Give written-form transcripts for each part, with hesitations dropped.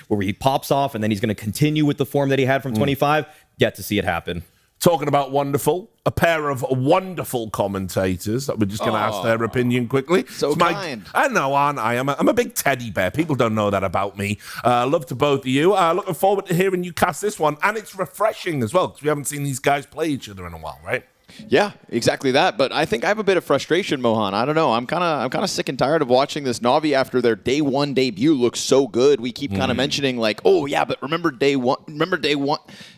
where he pops off and then he's going to continue with the form that he had from 25. Yet to see it happen. Talking about wonderful, a pair of wonderful commentators that we're just going to ask their opinion quickly. So kind. I know, aren't I? I'm a big teddy bear. People don't know that about me. Love to both of you. Looking forward to hearing you cast this one. And it's refreshing as well, because we haven't seen these guys play each other in a while, right? Yeah, exactly that. But I think I have a bit of frustration, Mohan. I don't know. I'm kind of sick and tired of watching this Navi after their day one debut looks so good. We keep kind of mentioning like, oh yeah, but remember day one.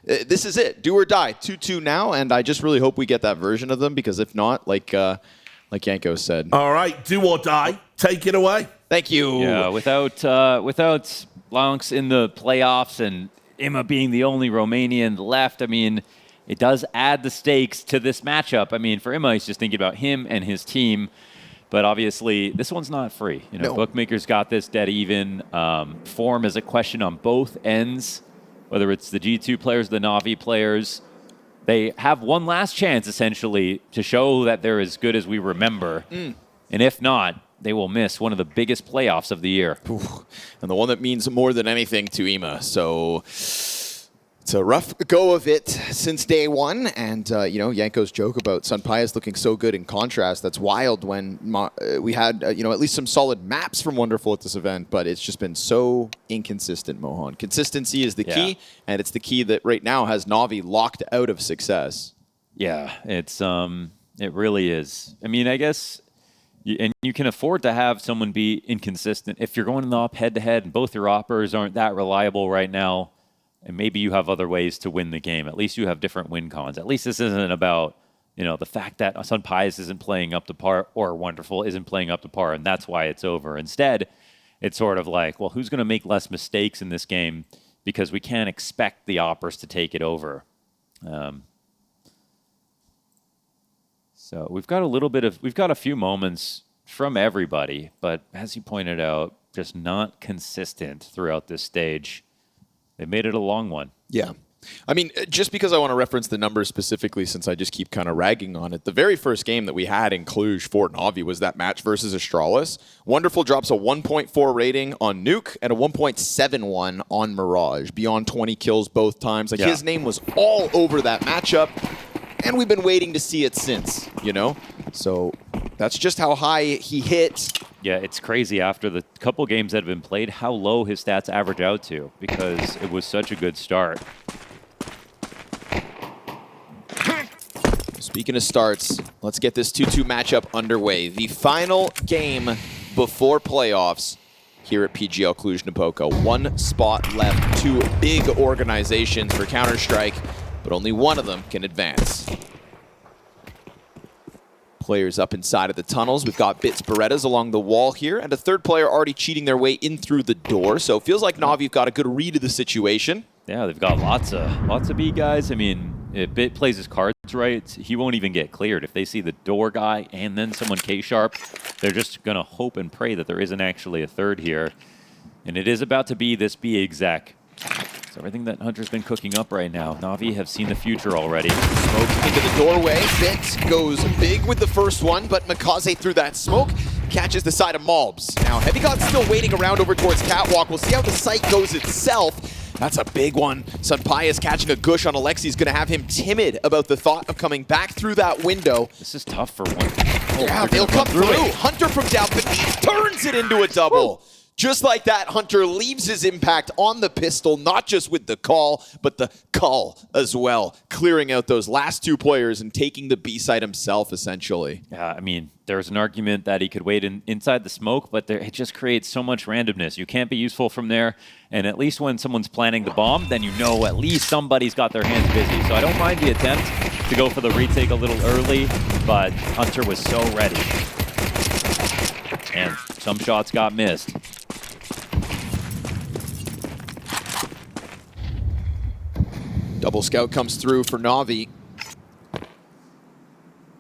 This is it. Do or die. 2-2 now, and I just really hope we get that version of them, because if not, like Yanko said. All right, do or die. Take it away. Thank you. Yeah, without Blancs in the playoffs and Imma being the only Romanian left, I mean, it does add the stakes to this matchup. I mean, for Imma, he's just thinking about him and his team. But obviously, this one's not free. You know, No. Bookmakers got this dead even. Form is a question on both ends, whether it's the G2 players, the Navi players. They have one last chance, essentially, to show that they're as good as we remember. And if not, they will miss one of the biggest playoffs of the year. Ooh. And the one that means more than anything to Imma. So it's a rough go of it since day one. And, you know, Yanko's joke about Sunpias looking so good in contrast, that's wild when we had, you know, at least some solid maps from Wonderful at this event, but it's just been so inconsistent, Mohan. Consistency is the key, and it's the key that right now has Navi locked out of success. Yeah, it really is. I mean, I guess, and you can afford to have someone be inconsistent. If you're going in the op head-to-head and both your oppers aren't that reliable right now, and maybe you have other ways to win the game. At least you have different win cons. At least this isn't about, you know, the fact that Sunpias isn't playing up to par or Wonderful isn't playing up to par, and that's why it's over. Instead, it's sort of like, well, who's going to make less mistakes in this game, because we can't expect the oppers to take it over. So we've got a few moments from everybody, but as you pointed out, just not consistent throughout this stage. They made it a long one. Yeah. I mean, just because I want to reference the numbers specifically, since I just keep kind of ragging on it, the very first game that we had in Cluj for Navi was that match versus Astralis. Wonderful drops a 1.4 rating on Nuke and a 1.71 on Mirage, beyond 20 kills both times. Like, his name was all over that matchup, and we've been waiting to see it since, you know? So that's just how high he hit. Yeah, it's crazy after the couple games that have been played, how low his stats average out to, because it was such a good start. Speaking of starts, let's get this 2-2 matchup underway. The final game before playoffs here at PGL Cluj-Napoca. One spot left, two big organizations for Counter-Strike, but only one of them can advance. Players up inside of the tunnels. We've got Bits Berettas along the wall here, and a third player already cheating their way in through the door. So it feels like Navi've got a good read of the situation. Yeah, they've got lots of B guys. I mean, if Bit plays his cards right, he won't even get cleared. If they see the door guy and then someone K-sharp, they're just going to hope and pray that there isn't actually a third here. And it is about to be this B exec. So everything that Hunter's been cooking up right now, Navi have seen the future already. Smoke into the doorway. Bit goes big with the first one, but Makazze through that smoke catches the side of MOUZ. Now, HeavyGod's still waiting around over towards Catwalk. We'll see how the site goes itself. That's a big one. Sunpias catching a gush on Alexi's going to have him timid about the thought of coming back through that window. This is tough for one. Yeah, they'll come through. Hunter from down beneath turns it into a double. Woo. Just like that, Hunter leaves his impact on the pistol, not just with the call, but the cull as well, clearing out those last two players and taking the B side himself, essentially. Yeah, I mean, there's an argument that he could wait inside the smoke, but it just creates so much randomness. You can't be useful from there, and at least when someone's planning the bomb, then you know at least somebody's got their hands busy. So I don't mind the attempt to go for the retake a little early, but Hunter was so ready. And some shots got missed. Double scout comes through for Navi.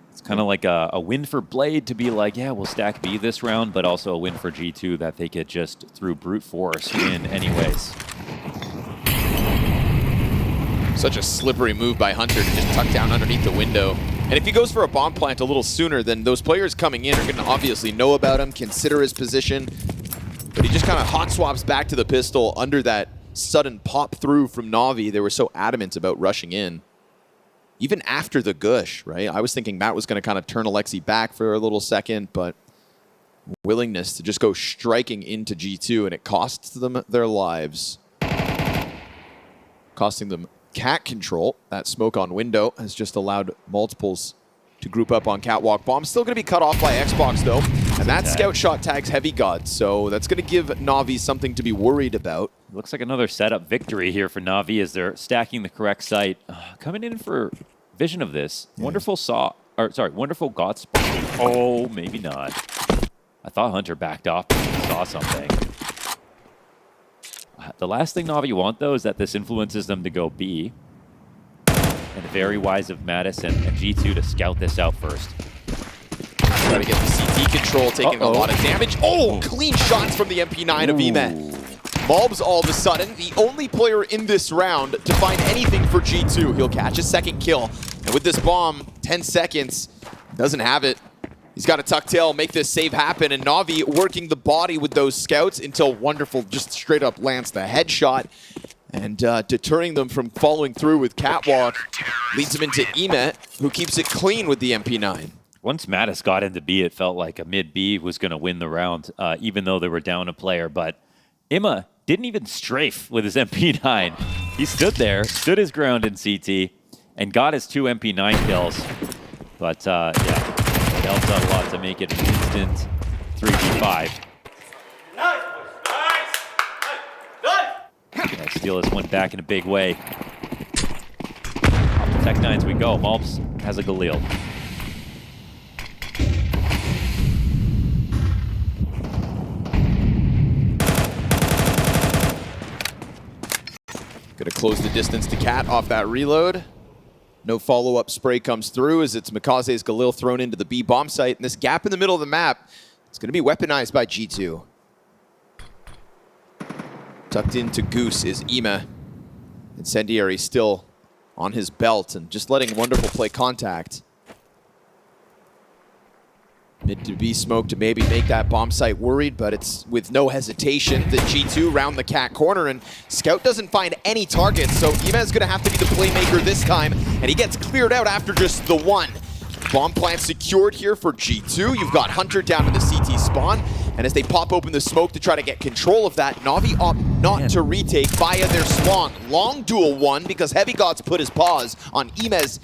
It's kind of like a win for Blade to be like, yeah, we'll stack B this round, but also a win for G2 that they could just, through brute force, win anyways. Such a slippery move by Hunter to just tuck down underneath the window. And if he goes for a bomb plant a little sooner, then those players coming in are going to obviously know about him, consider his position. But he just kind of hot swaps back to the pistol under that sudden pop through from Navi. They were so adamant about rushing in. Even after the gush, right? I was thinking Matt was going to kind of turn Alexi back for a little second, but willingness to just go striking into G2, and it costs them their lives. Costing them cat control. That smoke on window has just allowed multiples to group up on catwalk bomb. Still going to be cut off by Xbox, though. And that scout shot tags Heavy God, so that's going to give Navi something to be worried about. Looks like another setup victory here for Navi as they're stacking the correct site. Coming in for vision of this. Yeah. Wonderful God spot. Oh, maybe not. I thought Hunter backed off because he saw something. The last thing Navi want, though, is that this influences them to go B. And very wise of Mattis and G2 to scout this out first. Try to get the CT control, taking a lot of damage. Oh, clean shots from the MP9 of Emet. MOUZ all of a sudden, the only player in this round to find anything for G2. He'll catch a second kill. And with this bomb, 10 seconds, doesn't have it. He's got a tuck tail, make this save happen, and Navi working the body with those scouts until Wonderful just straight up lands the headshot. And deterring them from following through with Catwalk leads them into Emet, who keeps it clean with the MP9. Once Mattis got into B, it felt like a mid-B was going to win the round, even though they were down a player. But Imma didn't even strafe with his MP9. He stood there, stood his ground in CT, and got his 2 MP9 kills. But, yeah, it helped out a lot to make it an instant 3v5. Yeah, Steelers went back in a big way. Off the Tech 9s we go. MOUZ has a Galil. Gonna close the distance to Cat off that reload. No follow-up spray comes through as it's Makazze's Galil thrown into the B bomb site. And this gap in the middle of the map is gonna be weaponized by G2. Tucked into Goose is Ema. Incendiary still on his belt and just letting Wonderful play contact. Mid to be smoked to maybe make that bomb site worried, but it's with no hesitation that G2 round the cat corner, and Scout doesn't find any targets, so Ema's gonna have to be the playmaker this time, and he gets cleared out after just the one. Bomb plant secured here for G2. You've got Hunter down to the CT spawn, and as they pop open the smoke to try to get control of that, Navi opt not to retake via their Slong. Long duel one because Heavy God's put his paws on Emez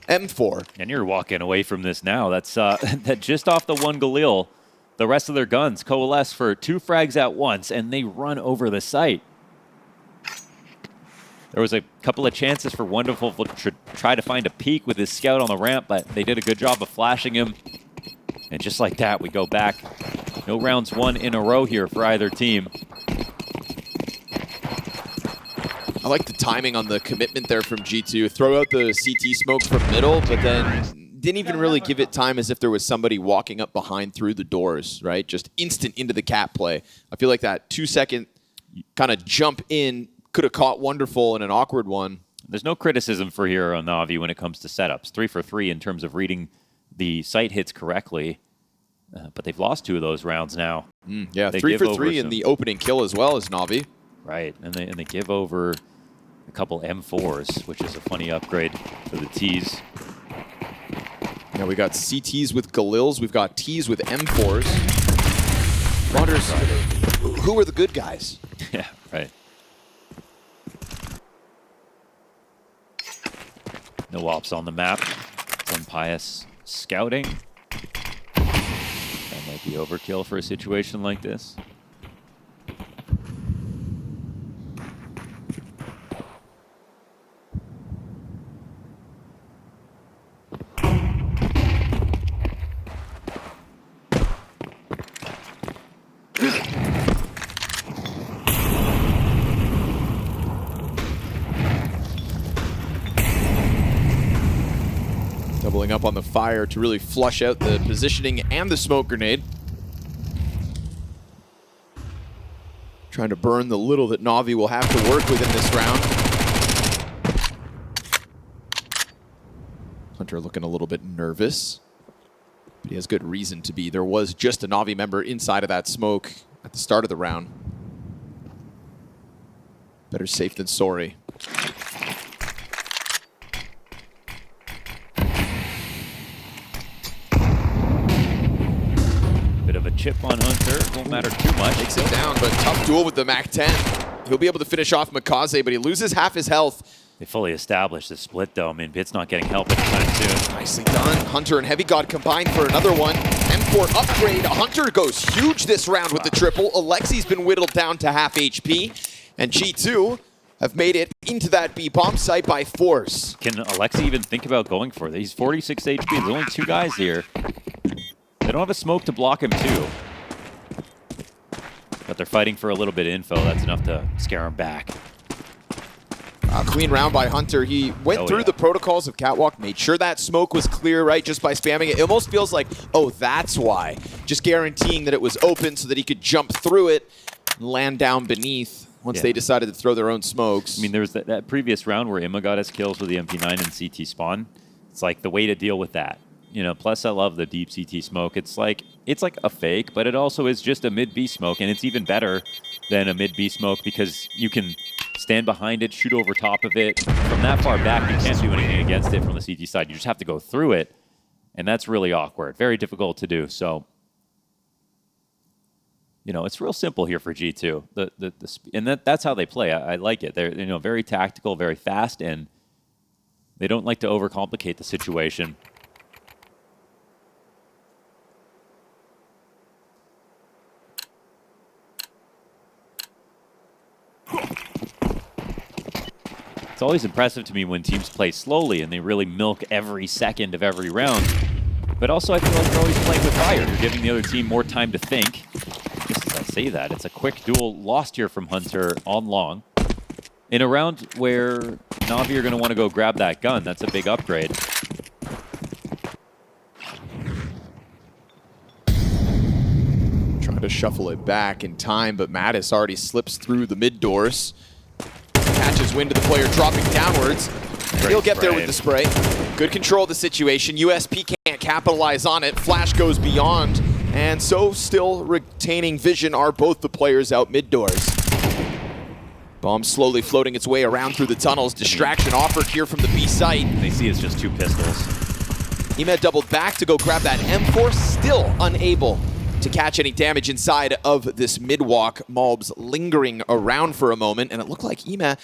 M4. And you're walking away from this now. That's that just off the one Galil, the rest of their guns coalesce for 2 frags at once, and they run over the site. There was a couple of chances for Wonderful to try to find a peek with his scout on the ramp, but they did a good job of flashing him. And just like that, we go back. No rounds won in a row here for either team. I like the timing on the commitment there from G2. Throw out the CT smoke from middle, but then didn't even really give it time as if there was somebody walking up behind through the doors, right? Just instant into the cat play. I feel like that 2-second kind of jump in could have caught Wonderful in an awkward one. There's no criticism for here on Navi when it comes to setups. 3 for 3 in terms of reading the site hits correctly. But they've lost 2 of those rounds now. Yeah, 3 for 3 in the opening kill as well as Navi. Right, and they give over a couple M4s, which is a funny upgrade for the Ts. Yeah, we got CTs with Galils. We've got Ts with M4s. Wonders, who are the good guys? Yeah, right. No ops on the map. Some pious scouting. That might be overkill for a situation like this. Doubling up on the fire to really flush out the positioning and the smoke grenade. Trying to burn the little that Navi will have to work with in this round. Hunter looking a little bit nervous, but he has good reason to be. There was just a Navi member inside of that smoke at the start of the round. Better safe than sorry. Bit of a chip on Hunter. Won't matter too much. Takes it down, but tough duel with the MAC-10. He'll be able to finish off makazze, but he loses half his health. They fully established the split, though. I mean, Bit's not getting help anytime soon. Nicely done. Hunter and Heavy God combined for another one. M4 upgrade. Hunter goes huge this round with the triple. Alexi's been whittled down to half HP. And G2 have made it into that B bomb site by force. Can Alexi even think about going for it? He's 46 HP. There's only 2 guys here. They don't have a smoke to block him, too. But they're fighting for a little bit of info. That's enough to scare him back. Clean round by Hunter. He went through the protocols of Catwalk, made sure that smoke was clear, right, just by spamming it. It almost feels like, oh, that's why. Just guaranteeing that it was open so that he could jump through it and land down beneath once they decided to throw their own smokes. I mean, there was that previous round where Imma got his kills with the MP9 and CT spawn. It's like the way to deal with that. You know, plus I love the deep CT smoke. It's like a fake, but it also is just a mid-B smoke, and it's even better than a mid-B smoke because you can stand behind it, shoot over top of it. From that far back, you can't do anything against it from the CT side. You just have to go through it, and that's really awkward. Very difficult to do. So, you know, it's real simple here for G2. And that's how they play. I like it. They're very tactical, very fast, and they don't like to overcomplicate the situation. It's always impressive to me when teams play slowly and they really milk every second of every round. But also I feel like they're always playing with fire. You're giving the other team more time to think. Just as I say that, it's a quick duel lost here from Hunter on long. In a round where Navi are going to want to go grab that gun. That's a big upgrade. Trying to shuffle it back in time, but Mattis already slips through the mid doors. Catches wind of the player dropping downwards. He'll get there with the spray. Good control of the situation. USP can't capitalize on it. Flash goes beyond. And so still retaining vision are both the players out mid doors. Bomb slowly floating its way around through the tunnels. Distraction offered here from the B site. They see it's just 2 pistols. Emet doubled back to go grab that M4. Still unable to catch any damage inside of this mid-walk. MOUZ lingering around for a moment, and it looked like Emet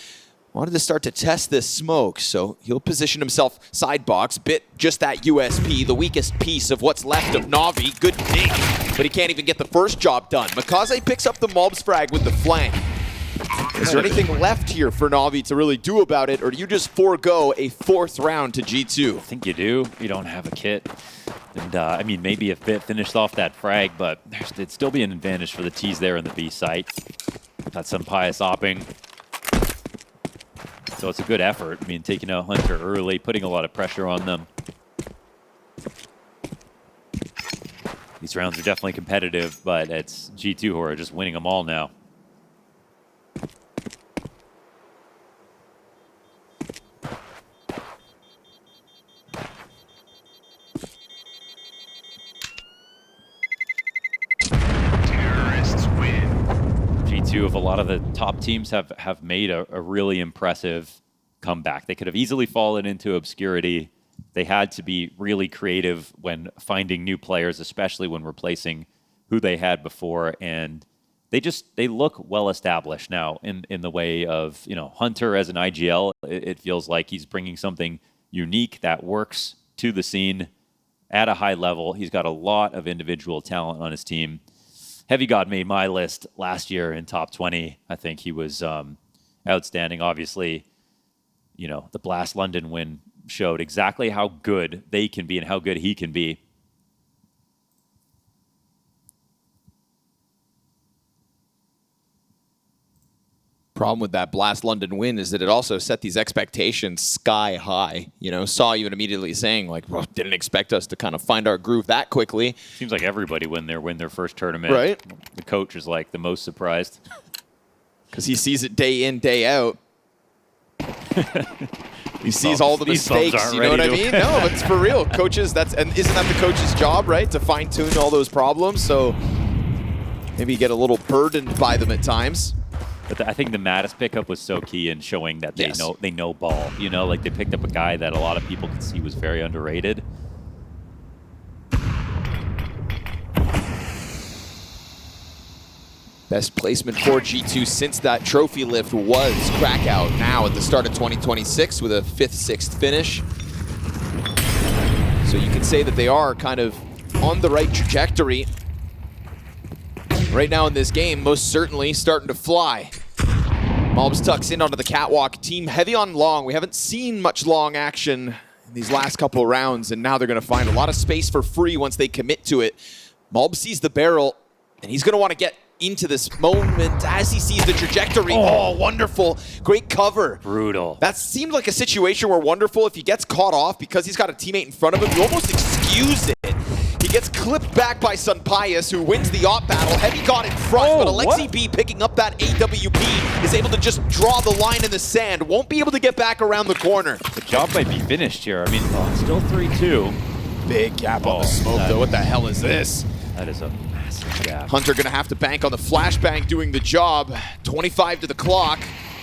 wanted to start to test this smoke, so he'll position himself side box. Bit just that USP, the weakest piece of what's left of Navi. Good dig, but he can't even get the first job done. makazze picks up the MOUZ frag with the flank. Is there anything left here for Navi to really do about it, or do you just forego a 4th round to G2? I think you do. You don't have a kit. And, I mean, maybe if Bit finished off that frag, but it'd still be an advantage for the T's there in the B site. Got some pious opping. So it's a good effort. I mean, taking out Hunter early, putting a lot of pressure on them. These rounds are definitely competitive, but it's G2 who are just winning them all now. Of a lot of the top teams have made a really impressive comeback. They could have easily fallen into obscurity. They had to be really creative when finding new players, especially when replacing who they had before. And they look well established now in the way of, you know, Hunter as an IGL. It feels like he's bringing something unique that works to the scene at a high level. He's got a lot of individual talent on his team. Heavy God made my list last year in top 20. I think he was outstanding. Obviously, you know, the Blast London win showed exactly how good they can be and how good he can be. Problem with that Blast London win is that it also set these expectations sky high. You know, saw you immediately saying, like, well, didn't expect us to kind of find our groove that quickly. Seems like everybody when they win their first tournament. Right. The coach is like the most surprised. Because he sees it day in, day out. He sees all the mistakes, you know what I mean? No, it's for real. Coaches, and isn't that the coach's job, right? To fine-tune all those problems. So maybe get a little burdened by them at times. But I think the Mattis pickup was so key in showing that they know ball. You know, like they picked up a guy that a lot of people could see was very underrated. Best placement for G2 since that trophy lift was Krakow now at the start of 2026 with a 5th, 6th finish. So you can say that they are kind of on the right trajectory. Right now in this game, most certainly starting to fly. MOUZ tucks in onto the catwalk. Team heavy on long. We haven't seen much long action in these last couple of rounds, and now they're going to find a lot of space for free once they commit to it. MOUZ sees the barrel, and he's going to want to get into this moment as he sees the trajectory. Oh, wonderful. Great cover. Brutal. That seemed like a situation where Wonderful, if he gets caught off because he's got a teammate in front of him, you almost excuse it. He gets clipped back by Sunpius, who wins the op battle. Heavy got in front, but Alexi B picking up that AWP is able to just draw the line in the sand. Won't be able to get back around the corner. The job might be finished here. I mean, still 3-2. Big gap on the smoke, though. What the hell is this? That is a massive gap. Hunter gonna have to bank on the flashbang doing the job. 25 to the clock.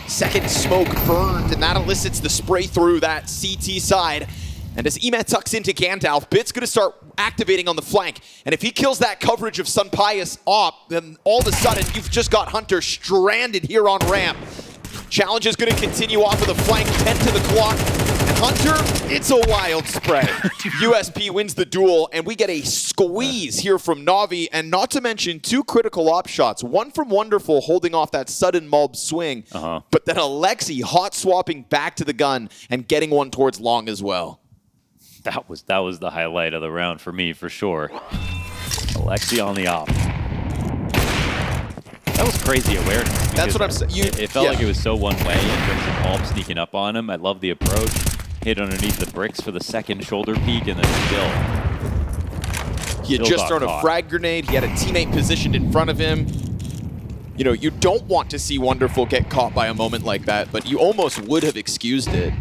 Second smoke burned, and that elicits the spray through that CT side. And as Emet tucks into Gandalf, Bit's gonna start activating on the flank. And if he kills that coverage of Sunpius op, then all of a sudden you've just got Hunter stranded here on ramp. Challenge is gonna continue off of the flank, 10 to the clock. And Hunter, it's a wild spray. USP wins the duel, and we get a squeeze here from Navi, and not to mention 2 critical op shots. One from Wonderful holding off that sudden MOUZ swing, but then Alexi hot swapping back to the gun and getting one towards long as well. That was the highlight of the round for me, for sure. Alexi on the op. That was crazy awareness. That's what I'm saying. It felt like it was so one way in terms of Palm sneaking up on him. I love the approach. Hit underneath the bricks for the second shoulder peek, and then still. He had just thrown a frag grenade. He had a teammate positioned in front of him. You know, you don't want to see Wonderful get caught by a moment like that, but you almost would have excused it.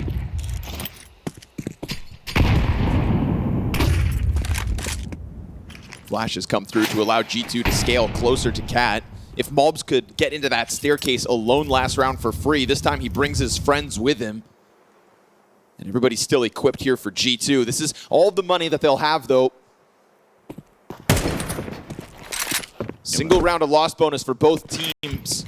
Flashes come through to allow G2 to scale closer to Cat. If MOUZ could get into that staircase alone last round for free, this time he brings his friends with him. And everybody's still equipped here for G2. This is all the money that they'll have, though. Single round of loss bonus for both teams.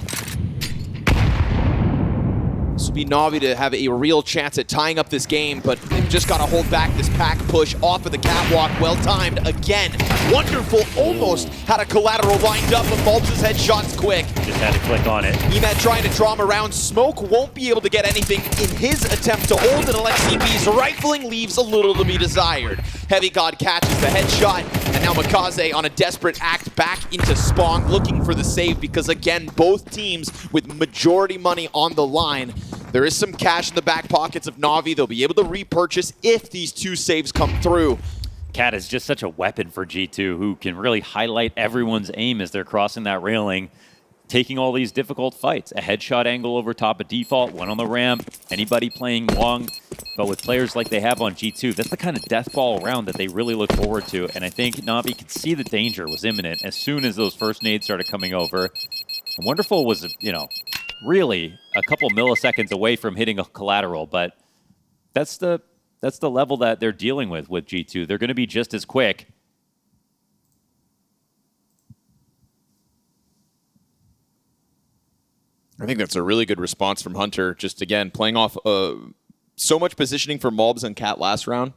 This will be Navi to have a real chance at tying up this game, but they've just got to hold back this pack push off of the catwalk. Well timed again. Wonderful, almost had a collateral lined up, but MOUZ's headshot's quick. Just had to click on it. Emet trying to draw him around. Smoke won't be able to get anything in his attempt to hold, and Alexi B's rifling leaves a little to be desired. Heavy God catches the headshot, and now makazze on a desperate act back into spawn, looking for the save, because again, both teams with majority money on the line. There is some cash in the back pockets of Navi. They'll be able to repurchase if these 2 saves come through. Cat is just such a weapon for G2, who can really highlight everyone's aim as they're crossing that railing, taking all these difficult fights. A headshot angle over top of default, one on the ramp, anybody playing long. But with players like they have on G2, that's the kind of death ball round that they really look forward to. And I think Navi could see the danger was imminent as soon as those first nades started coming over. And Wonderful was, you know, really a couple milliseconds away from hitting a collateral, but that's the level that they're dealing with G2. They're going to be just as quick. I think that's a really good response from Hunter. Just again, playing off so much positioning for MOUZ and Cat last round.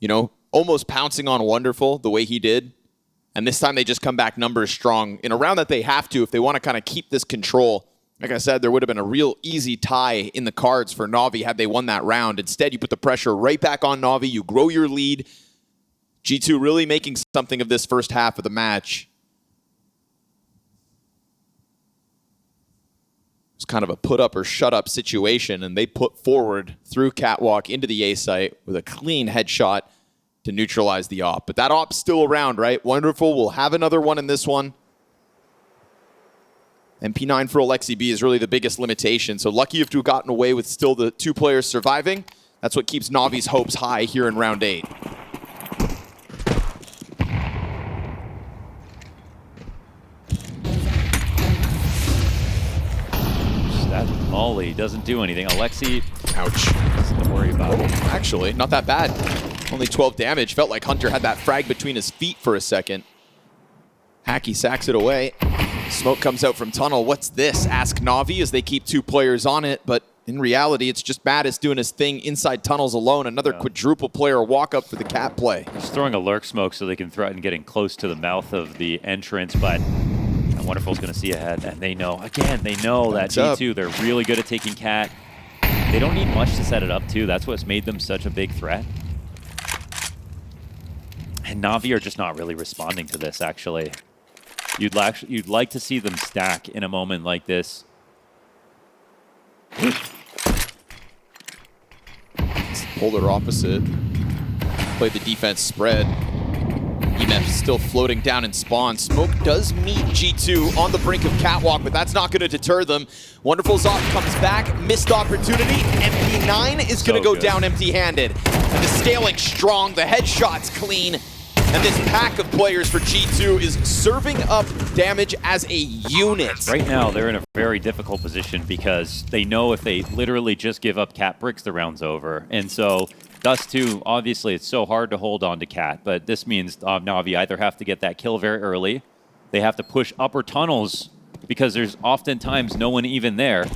You know, almost pouncing on Wonderful the way he did. And this time they just come back numbers strong in a round that they have to if they want to kind of keep this control. Like I said, there would have been a real easy tie in the cards for Navi had they won that round. Instead, you put the pressure right back on Navi. You grow your lead. G2 really making something of this first half of the match. It's kind of a put up or shut up situation, and they put forward through catwalk into the A site with a clean headshot to neutralize the op. But that op's still around, right? Wonderful will have another one in this one. And P9 for Alexi B is really the biggest limitation. So lucky to have gotten away with still the 2 players surviving. That's what keeps Navi's hopes high here in round 8. early. Doesn't do anything. Alexi, Ouch. don't worry about it. Actually, not that bad. Only 12 damage. Felt like Hunter had that frag between his feet for a second. Hacky sacks it away. Smoke comes out from tunnel. What's this? Ask Navi as they keep 2 players on it, but in reality, it's just Mattis doing his thing inside tunnels alone. Another quadruple player walk up for the cat play. Just throwing a lurk smoke so they can threaten getting close to the mouth of the entrance, but Wonderful's going to see ahead, and they know, again, they know that G2, they're really good at taking cat. They don't need much to set it up, too. That's what's made them such a big threat. And Navi are just not really responding to this, actually. You'd like to see them stack in a moment like this. It's polar opposite. Play the defense spread. EMF still floating down in spawn. Smoke does meet G2 on the brink of catwalk, but that's not going to deter them. Wonderful Zop comes back, missed opportunity. MP9 is going to go down empty-handed. And the scaling strong, the headshots clean. And this pack of players for G2 is serving up damage as a unit. Right now, they're in a very difficult position because they know if they literally just give up cat bricks, the round's over. And so Dust2, obviously, it's so hard to hold on to cat, but this means Navi either have to get that kill very early, they have to push upper tunnels because there's oftentimes no one even there,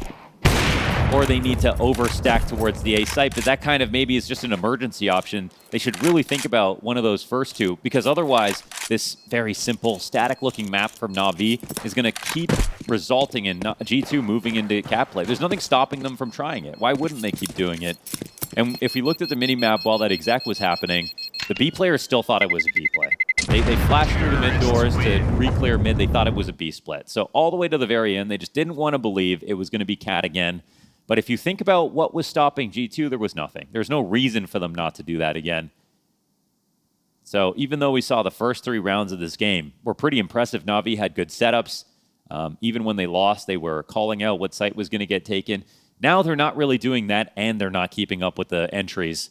or they need to overstack towards the A site, but that kind of maybe is just an emergency option. They should really think about one of those first two, because otherwise this very simple static-looking map from Navi is going to keep resulting in G2 moving into cat play. There's nothing stopping them from trying it. Why wouldn't they keep doing it? And if we looked at the mini-map while that exact was happening, the B players still thought it was a B play. They flashed through the mid doors to re-clear mid. They thought it was a B split. So all the way to the very end, they just didn't want to believe it was going to be cat again. But if you think about what was stopping G2, there was nothing. There's no reason for them not to do that again. So even though we saw the first 3 rounds of this game were pretty impressive, Navi had good setups. Even when they lost, they were calling out what site was going to get taken. Now they're not really doing that, and they're not keeping up with the entries.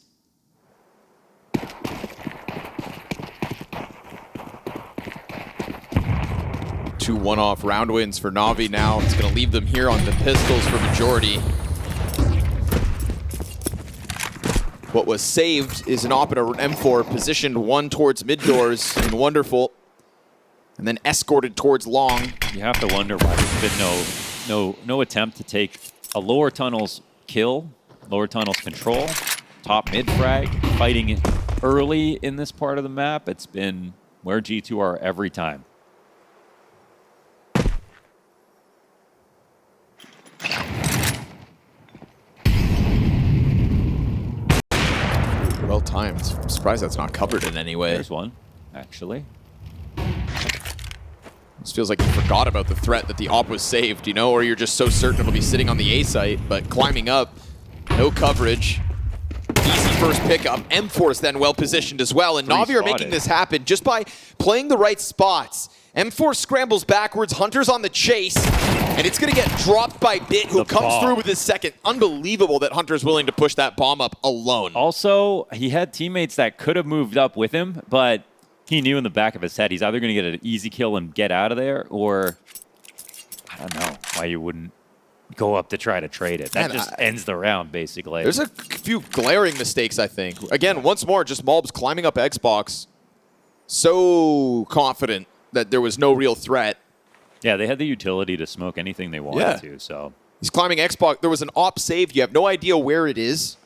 2 one-off round wins for Navi now. It's going to leave them here on the pistols for majority. What was saved is an op and an M4 positioned 1 towards mid doors and Wonderful, and then escorted towards long. You have to wonder why there's been no attempt to take a lower tunnels kill, lower tunnels control, top mid frag, fighting early in this part of the map. It's been where G2 are every time. Well timed. I'm surprised that's not covered in any way. There's one, actually. This feels like you forgot about the threat that the op was saved, you know, or you're just so certain it'll be sitting on the A site, but climbing up, no coverage. Easy first pickup. M4's then well positioned as well, and Navi are making this happen just by playing the right spots. M4 scrambles backwards, Hunter's on the chase, and it's going to get dropped by Bit, who comes through with his second. Unbelievable that Hunter's willing to push that bomb up alone. Also, he had teammates that could have moved up with him, but he knew in the back of his head he's either going to get an easy kill and get out of there, or I don't know why you wouldn't go up to try to trade it. That just ends the round, basically. There's a few glaring mistakes, I think. Again, once more, just MOUZ climbing up Xbox. So confident that there was no real threat. Yeah, they had the utility to smoke anything they wanted to, so. He's climbing Xbox. There was an op saved. You have no idea where it is.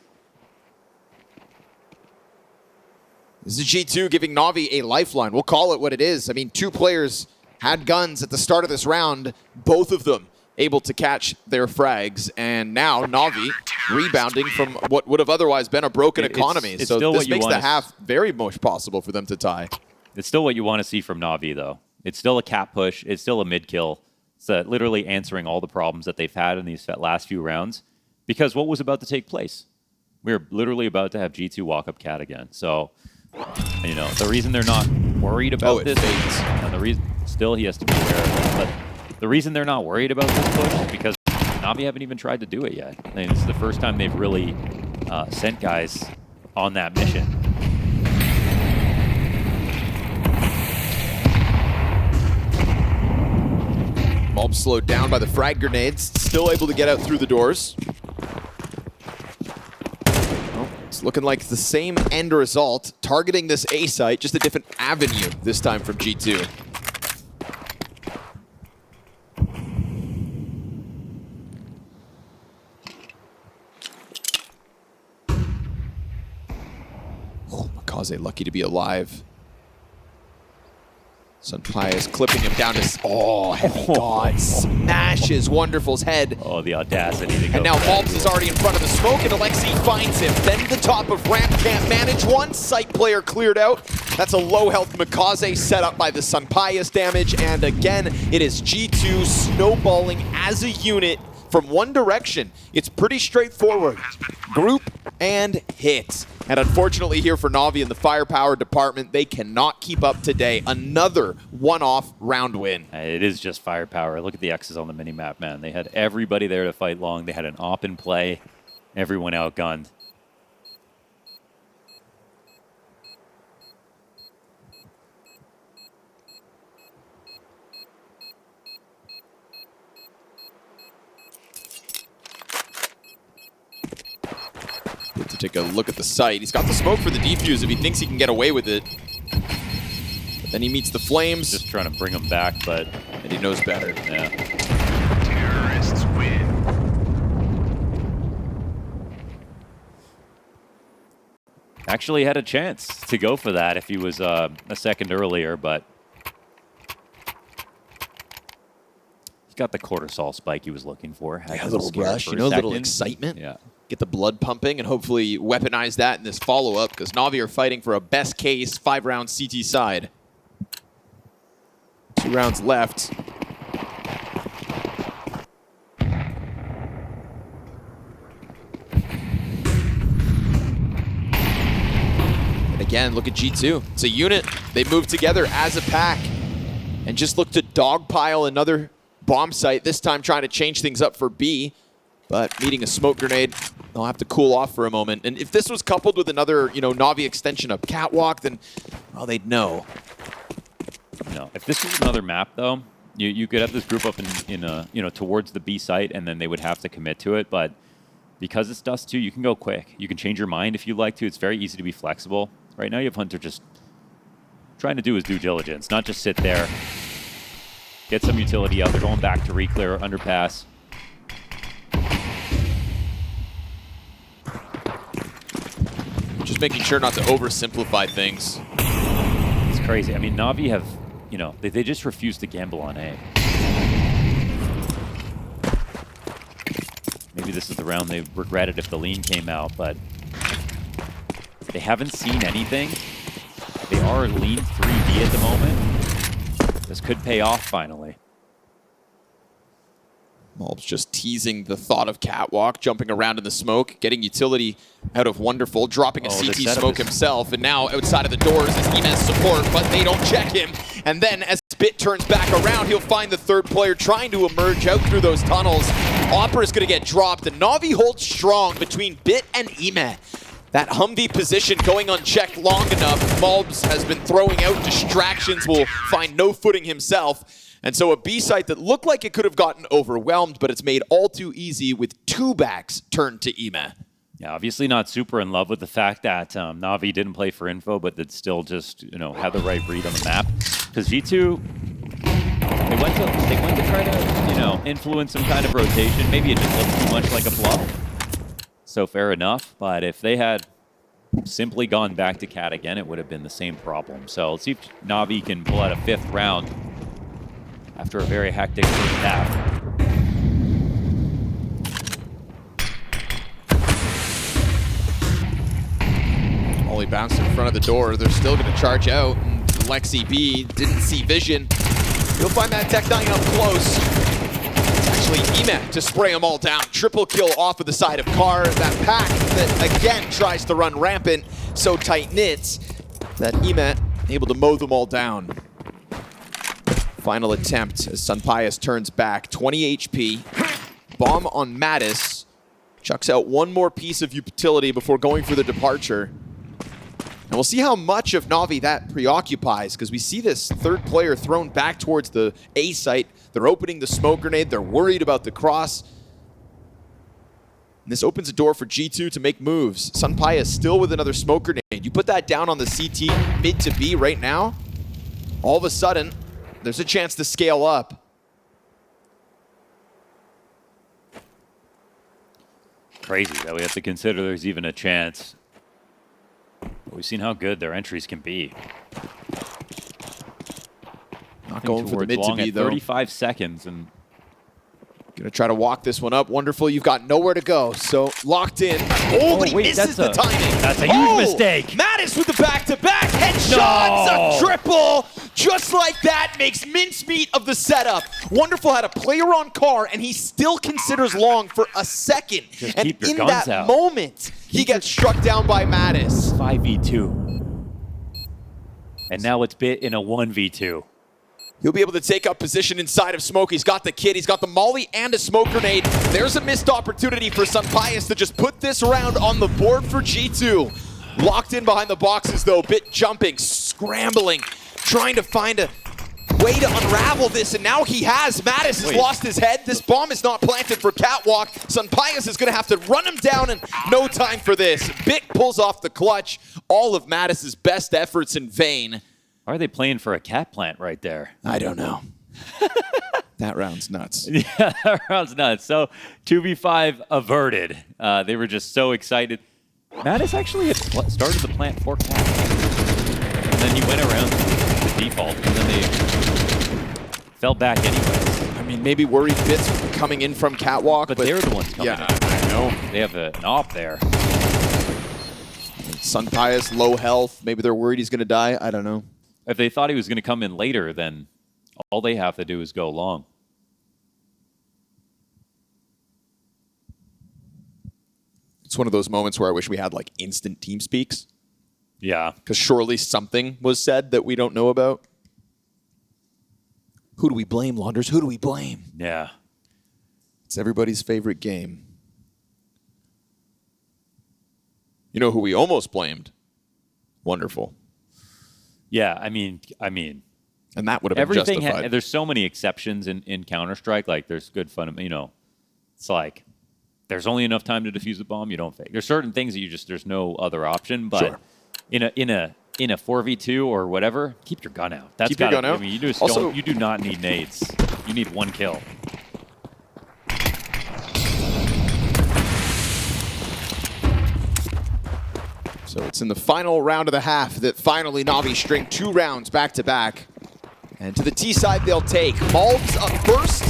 This is G2 giving Navi a lifeline. We'll call it what it is. I mean, 2 players had guns at the start of this round, both of them able to catch their frags, and now Navi rebounding from what would have otherwise been a broken economy. It's so still this what you makes want the half very much possible for them to tie. It's still what you want to see from Navi, though. It's still a cap push. It's still a mid kill. It's literally answering all the problems that they've had in these last few rounds. Because what was about to take place? We were literally about to have G2 walk up cat again. So, you know, the reason they're not worried about this, and the reason still he has to be aware of it, but the reason they're not worried about this push is because Navi haven't even tried to do it yet. I mean, it's the first time they've really sent guys on that mission. MOUZ slowed down by the frag grenades, still able to get out through the doors. Well, it's looking like the same end result, targeting this A site, just a different avenue this time from G2. Oh, makazze lucky to be alive. Sunpai is clipping him down to... Oh, heavy dot. Smashes Wonderful's head. Oh, the audacity to go. And now MOUZ is already in front of the smoke, and Alexi finds him. Then the top of ramp can't manage one. Site player cleared out. That's a low health makazze set up by the Sunpai's damage. And again, it is G2 snowballing as a unit from one direction. It's pretty straightforward. Group and hit. And unfortunately here for NAVI in the firepower department, they cannot keep up today. Another one-off round win. It is just firepower. Look at the X's on the minimap, man. They had everybody there to fight long. They had an op in play. Everyone outgunned. Good to take a look at the site. He's got the smoke for the defuse if he thinks he can get away with it. But then he meets the flames. Just trying to bring them back, but... And he knows better. Yeah. Terrorists win. Actually had a chance to go for that if he was a second earlier, but... He got the cortisol spike he was looking for. Yeah, a little rush, you know, a little excitement. Yeah. Get the blood pumping and hopefully weaponize that in this follow-up because NAVI are fighting for a best case 5-round CT side. 2 rounds left. And again, look at G2. It's a unit. They move together as a pack and just look to dogpile another bomb site, this time trying to change things up for B. But meeting a smoke grenade, they'll have to cool off for a moment. And if this was coupled with another, NAVI extension of Catwalk, then, well, they'd know. No, if this was another map, though, you could have this group up in towards the B site, and then they would have to commit to it. But because it's Dust2, you can go quick. You can change your mind if you like to. It's very easy to be flexible. Right now, you have Hunter just trying to do his due diligence, not just sit there, get some utility out. They're going back to re-clear underpass. Just making sure not to oversimplify things. It's crazy. I mean, NAVI have, they just refuse to gamble on A. Maybe this is the round they regretted if the lean came out, but they haven't seen anything. They are lean 3D at the moment. This could pay off finally. MOUZ just teasing the thought of Catwalk, jumping around in the smoke, getting utility out of Wonderful, dropping a CT smoke himself, and now outside of the doors is Emez support, but they don't check him. And then as Bit turns back around, he'll find the third player trying to emerge out through those tunnels. Opera's going to get dropped, and NAVI holds strong between Bit and Emez. That Humvee position going unchecked long enough. MOUZ has been throwing out distractions, will find no footing himself. And so a B site that looked like it could have gotten overwhelmed, but it's made all too easy with 2 backs turned to Emez. Yeah, obviously not super in love with the fact that NAVI didn't play for info, but that still just, had the right read on the map. Because G2, they went to try to, influence some kind of rotation. Maybe it just looked too much like a bluff. So fair enough. But if they had simply gone back to Cat again, it would have been the same problem. So let's see if NAVI can pull out a 5th round after a very hectic first half. Only bounced in front of the door. They're still going to charge out. And Lexi B didn't see vision. You'll find that Tech 9 up close. It's actually Emez to spray them all down. Triple kill off of the side of Car. That pack that again tries to run rampant. So tight-knit that Emez able to mow them all down. Final attempt as Sunpai's turns back. 20 HP. Bomb on Mattis. Chucks out one more piece of utility before going for the departure. And we'll see how much of Navi that preoccupies, because we see this third player thrown back towards the A site. They're opening the smoke grenade. They're worried about the cross. And this opens a door for G2 to make moves. Sunpaya is still with another smoke grenade. You put that down on the CT mid to B right now, all of a sudden, there's a chance to scale up. Crazy that we have to consider there's even a chance. But we've seen how good their entries can be. Not going for the mid to B, though. 35 seconds and Gonna try to walk this one up. Wonderful, you've got nowhere to go. So locked in. Oh, but he misses the timing. That's a huge mistake. Natus with the back-to-back headshots, a triple. Just like that, makes mincemeat of the setup. Wonderful had a player on car, and he still considers long for a second. Just and keep your in guns that out. moment, he gets struck down by Natus. 5v2. And now it's bit in a 1v2. He'll be able to take up position inside of smoke. He's got the kid, he's got the molly and a smoke grenade. There's a missed opportunity for Sunpias to just put this round on the board for G2. Locked in behind the boxes though, bit jumping, scrambling, trying to find a way to unravel this, and now he has. Natus has lost his head. This bomb is not planted for Catwalk. Sunpias is gonna have to run him down in no time for this. Bit pulls off the clutch. All of Natus's best efforts in vain. Why are they playing for a cat plant right there? I don't know. That round's nuts. Yeah, that round's nuts. So 2v5 averted. They were just so excited. Natus actually had started the plant for cat. And then he went around the default, and then they fell back anyways. I mean, maybe worried Bits coming in from Catwalk, But they're the ones coming in. I know. They have an op there. Sunpias, low health. Maybe they're worried he's going to die. I don't know. If they thought he was going to come in later, then all they have to do is go long. It's one of those moments where I wish we had like instant team speaks, Yeah. because surely something was said that we don't know about. Who do we blame, Launders? Who do we blame? Yeah. It's everybody's favorite game. You know who we almost blamed? Wonderful. Yeah, I mean, And that would have been everything. justified. There's so many exceptions in Counter-Strike. Like, there's good fun. You know, it's like there's only enough time to defuse the bomb. You don't fake. There's certain things that there's no other option. But Sure. in a 4v2 or whatever, keep your gun out. That's Keep your gun out. I mean, you just Also- don't. You do not need nades. You need one kill. So it's in the final round of the half that finally Navi string 2 rounds back to back. And to the T side they'll take. MongolZ up first.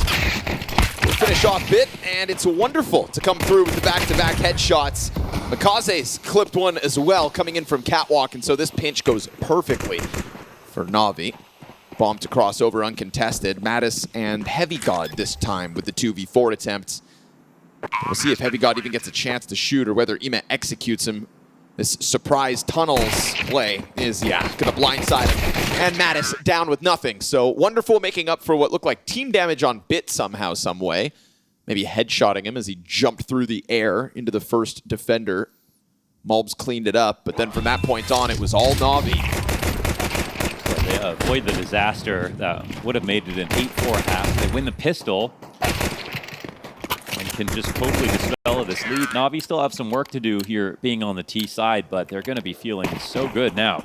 We'll finish off Bit, and it's wonderful to come through with the back-to-back headshots. Makazze's clipped one as well, coming in from Catwalk, and so this pinch goes perfectly for Navi. Bomb to crossover uncontested. Natus and Heavy God this time with the 2v4 attempts. We'll see if Heavy God even gets a chance to shoot or whether Ima executes him. This surprise tunnels play is, going to blindside him. And Natus down with nothing. So Wonderful making up for what looked like team damage on Bit somehow, some way. Maybe headshotting him as he jumped through the air into the first defender. MongolZ cleaned it up, but then from that point on, it was all Navi. They avoid the disaster that would have made it an 8-4 half. They win the pistol and can just totally dispel this lead. Navi still have some work to do here being on the T side, but they're going to be feeling so good now.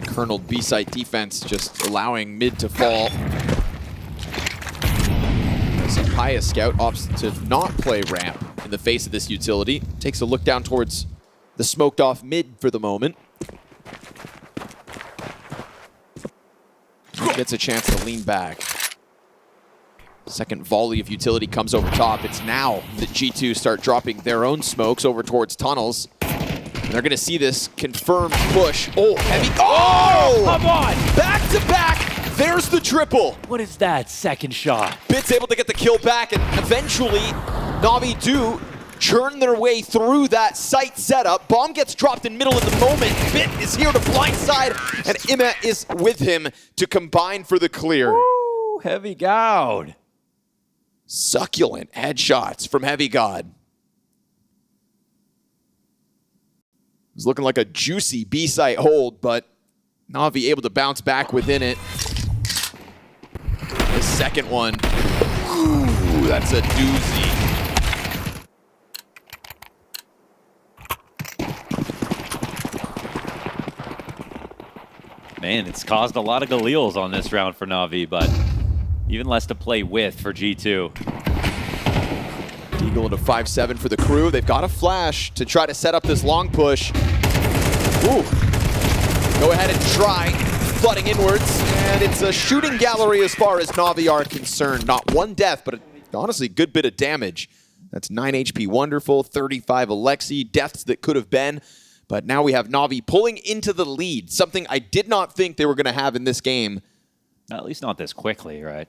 Colonel B-site defense just allowing mid to fall. Sunpaya scout opts to not play ramp in the face of this utility. Takes a look down towards the smoked off mid for the moment. Gets a chance to lean back. Second volley of utility comes over top. It's now that G2 start dropping their own smokes over towards tunnels. And they're going to see this confirmed push. Oh, heavy. Oh! Come on! Back to back. There's the triple. What is that second shot? Bit's able to get the kill back, and eventually NAVI do churn their way through that site setup. Bomb gets dropped in middle of the moment. Bit is here to blindside, and Ima is with him to combine for the clear. Woo, Heavy God. Succulent headshots from Heavy God. It was looking like a juicy B-site hold, but NAVI able to bounce back within it. The second one. Ooh, that's a doozy. Man, it's caused a lot of Galils on this round for NAVI, but even less to play with for G2. Eagle into 5-7 for the crew. They've got a flash to try to set up this long push. Ooh. Go ahead and try. Flooding inwards. And it's a shooting gallery as far as NAVI are concerned. Not one death, but honestly, a good bit of damage. That's 9 HP Wonderful, 35 Alexi. Deaths that could have been. But now we have NAVI pulling into the lead. Something I did not think they were going to have in this game. At least not this quickly, right?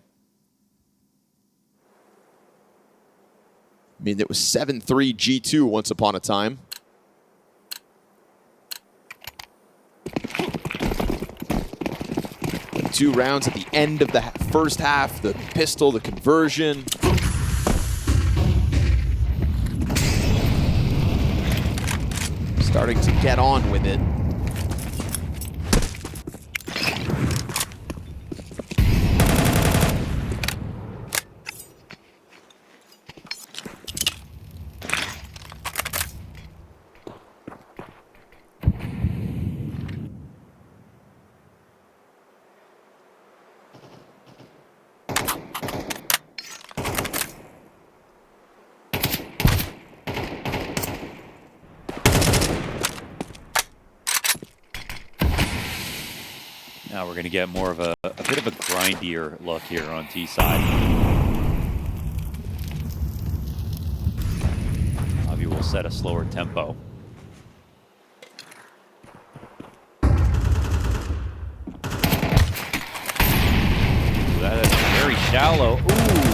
I mean, it was 7-3 G2 once upon a time. The 2 rounds at the end of the first half, the pistol, the conversion. Starting to get on with it. Now we're going to get more of a bit of a grindier look here on T side. NAVI will set a slower tempo. That is very shallow. Ooh.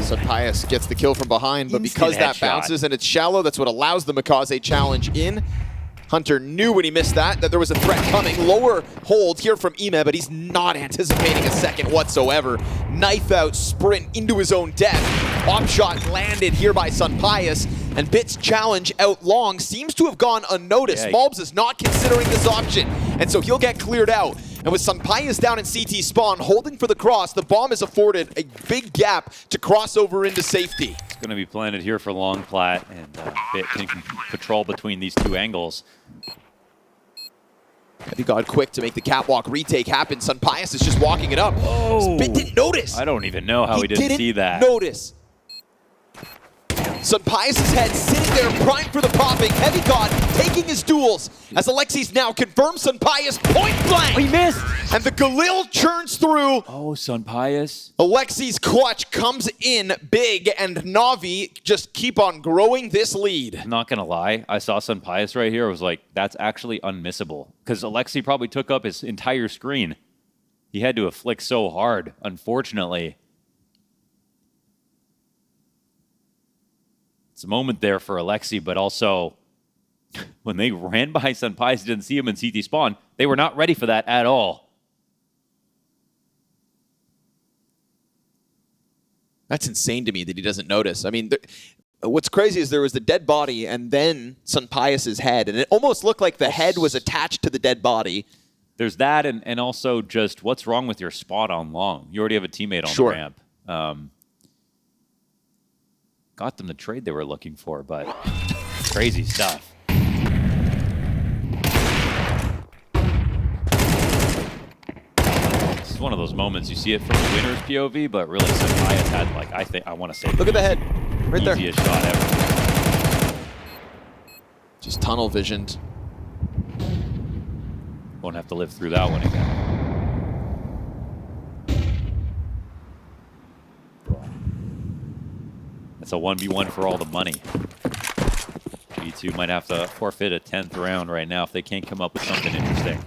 Sunpius gets the kill from behind, but Instant because that headshot. bounces and it's shallow, that's what allows the makazze challenge in. Hunter knew when he missed that there was a threat coming. Lower hold here from Ime, but he's not anticipating a second whatsoever. Knife out, sprint into his own death. Op shot landed here by Sunpius, and Bit's challenge out long seems to have gone unnoticed. Yeah. MOUZ is not considering this option, and so he'll get cleared out. And with Sunpius down in CT spawn, holding for the cross, the bomb is afforded a big gap to cross over into safety. It's going to be planted here for Long Plat, and Bit can patrol between these two angles. Heavy God quick to make the catwalk retake happen. Sunpius is just walking it up. Oh. Bit didn't notice. I don't even know how he didn't see that. Notice. Sunpius' head sitting there primed for the popping. Heavy God taking his duels as Alexi's now confirms Sunpius point blank. He missed. And the Galil churns through. Oh, Sunpius. Alexi's clutch comes in big, and NAVI just keep on growing this lead. I'm not going to lie. I saw Sunpius right here. I was like, that's actually unmissable. Because Alexi probably took up his entire screen. He had to have flicked so hard, unfortunately. It's a moment there for Alexi, but also when they ran by Sunpius, didn't see him in CT spawn, they were not ready for that at all. That's insane to me that he doesn't notice. I mean, what's crazy is there was the dead body and then Sunpius' head, and it almost looked like the head was attached to the dead body. There's that, and also just what's wrong with your spot on long? You already have a teammate on the ramp. Got them the trade they were looking for, but crazy stuff. This is one of those moments you see it from the winner's POV, but really Sunpius had, like, I want to say, Look at the head, right there. easiest shot ever. Just tunnel visioned. Won't have to live through that one again. It's a 1v1 for all the money. G2 might have to forfeit a 10th round right now if they can't come up with something interesting.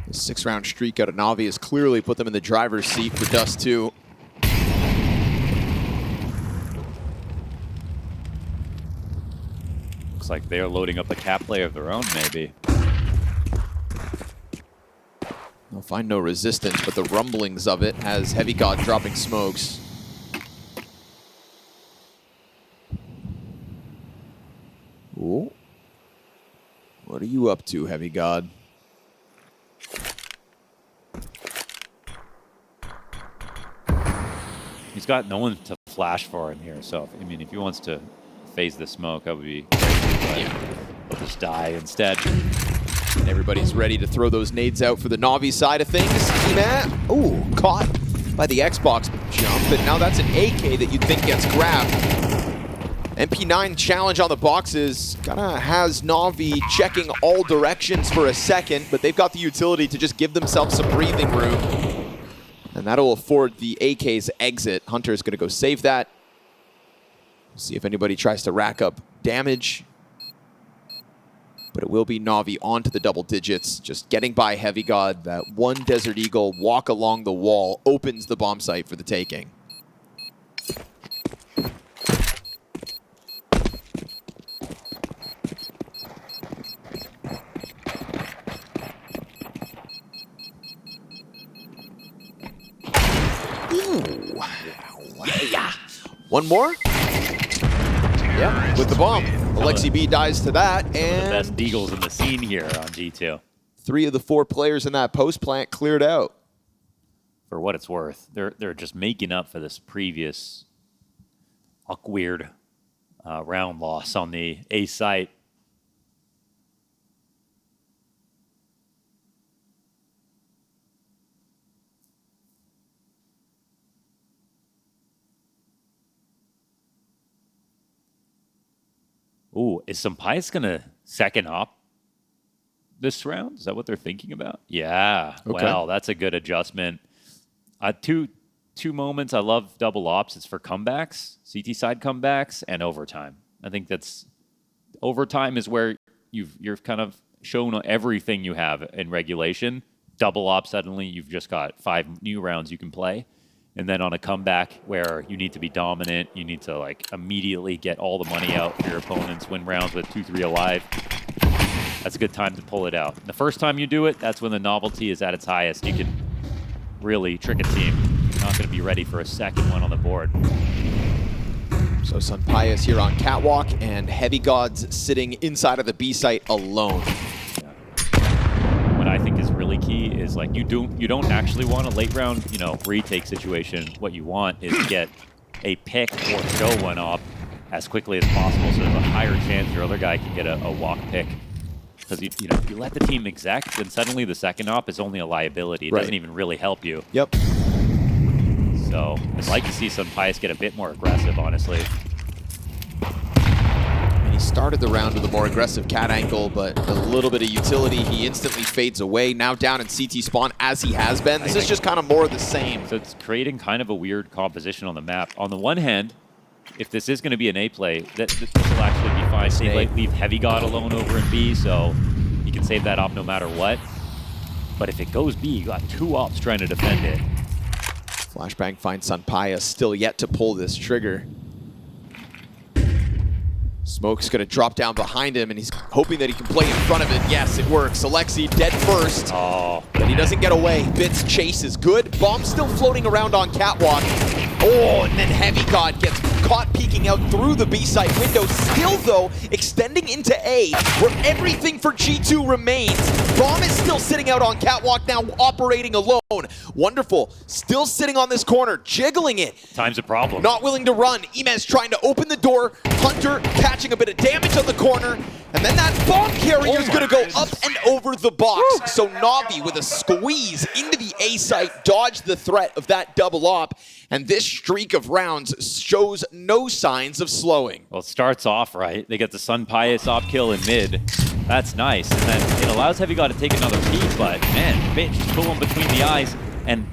The 6-round streak out of NAVI has clearly put them in the driver's seat for Dust2. Looks like they're loading up a cap play of their own, maybe. They'll find no resistance, but the rumblings of it has Heavy God dropping smokes. Ooh. What are you up to, Heavy God? He's got no one to flash for in here, so I mean, if he wants to phase the smoke, that would be crazy, but he'll just die instead. Everybody's ready to throw those nades out for the Navi side of things. Ooh, caught by the Xbox jump, but now that's an AK that you'd think gets grabbed. MP9 challenge on the boxes kinda has Navi checking all directions for a second, but they've got the utility to just give themselves some breathing room. And that'll afford the AK's exit. Hunter's gonna go save that. See if anybody tries to rack up damage. But it will be Navi onto the double digits, just getting by Heavy God. That one Desert Eagle walk along the wall opens the bomb site for the taking. Ooh. Yeah. One more? Yeah, with the bomb. Alexi B dies to that, The and best deagles in the scene here on G2. 3 of the 4 players in that post plant cleared out. For what it's worth, they're just making up for this previous weird round loss on the A site. Ooh, is Sampai's gonna second op this round? Is that what they're thinking about? Yeah. Okay. Well, that's a good adjustment. Two moments I love double ops. It's for comebacks, CT side comebacks, and overtime. I think that's overtime is where you're kind of shown everything you have in regulation. Double ops, suddenly you've just got 5 new rounds you can play. And then on a comeback where you need to be dominant, you need to like immediately get all the money out for your opponents, win rounds with 2-3 alive. That's a good time to pull it out. The first time you do it, that's when the novelty is at its highest. You can really trick a team. You're not going to be ready for a second one on the board. So Sunpai is here on Catwalk, and Heavy God's sitting inside of the B site alone. What I think is really key is like you don't actually want a late round, retake situation. What you want is to get a pick or show one up as quickly as possible, so there's a higher chance your other guy can get a walk pick. Because if you let the team exec, then suddenly the second op is only a liability. It doesn't even really help you. Yep. So I'd like to see Sunpai get a bit more aggressive, honestly. And he started the round with a more aggressive cat angle, but a little bit of utility. He instantly fades away. Now down in CT spawn as he has been. This is just kind of more of the same. So it's creating kind of a weird composition on the map. On the one hand, if this is going to be an A play, this will actually be fine. They leave Heavy God alone over in B, so he can save that op no matter what. But if it goes B, you got 2 ops trying to defend it. Flashbang finds Sunpai still yet to pull this trigger. Smoke's gonna drop down behind him, and he's hoping that he can play in front of it. Yes, it works. Alexi dead first, but he doesn't get away. Bits chases good. Bomb still floating around on Catwalk. Oh, and then Heavy God gets caught peeking out through the B site window. Still, though, extending into A, where everything for G2 remains. Bomb is still sitting out on Catwalk now, operating alone. Wonderful. Still sitting on this corner, jiggling it. Time's a problem. Not willing to run. Imez trying to open the door. Hunter catching a bit of damage on the corner. And then that bomb carrier is going to go up and over the box. Woo! So Navi with a squeeze into the A site, dodged the threat of that double op. And this streak of rounds shows no signs of slowing. Well, it starts off right. They get the Sun Pius op kill in mid. That's nice. And then it allows Heavy God to take another peek, but man, Bitch just pull him between the eyes. And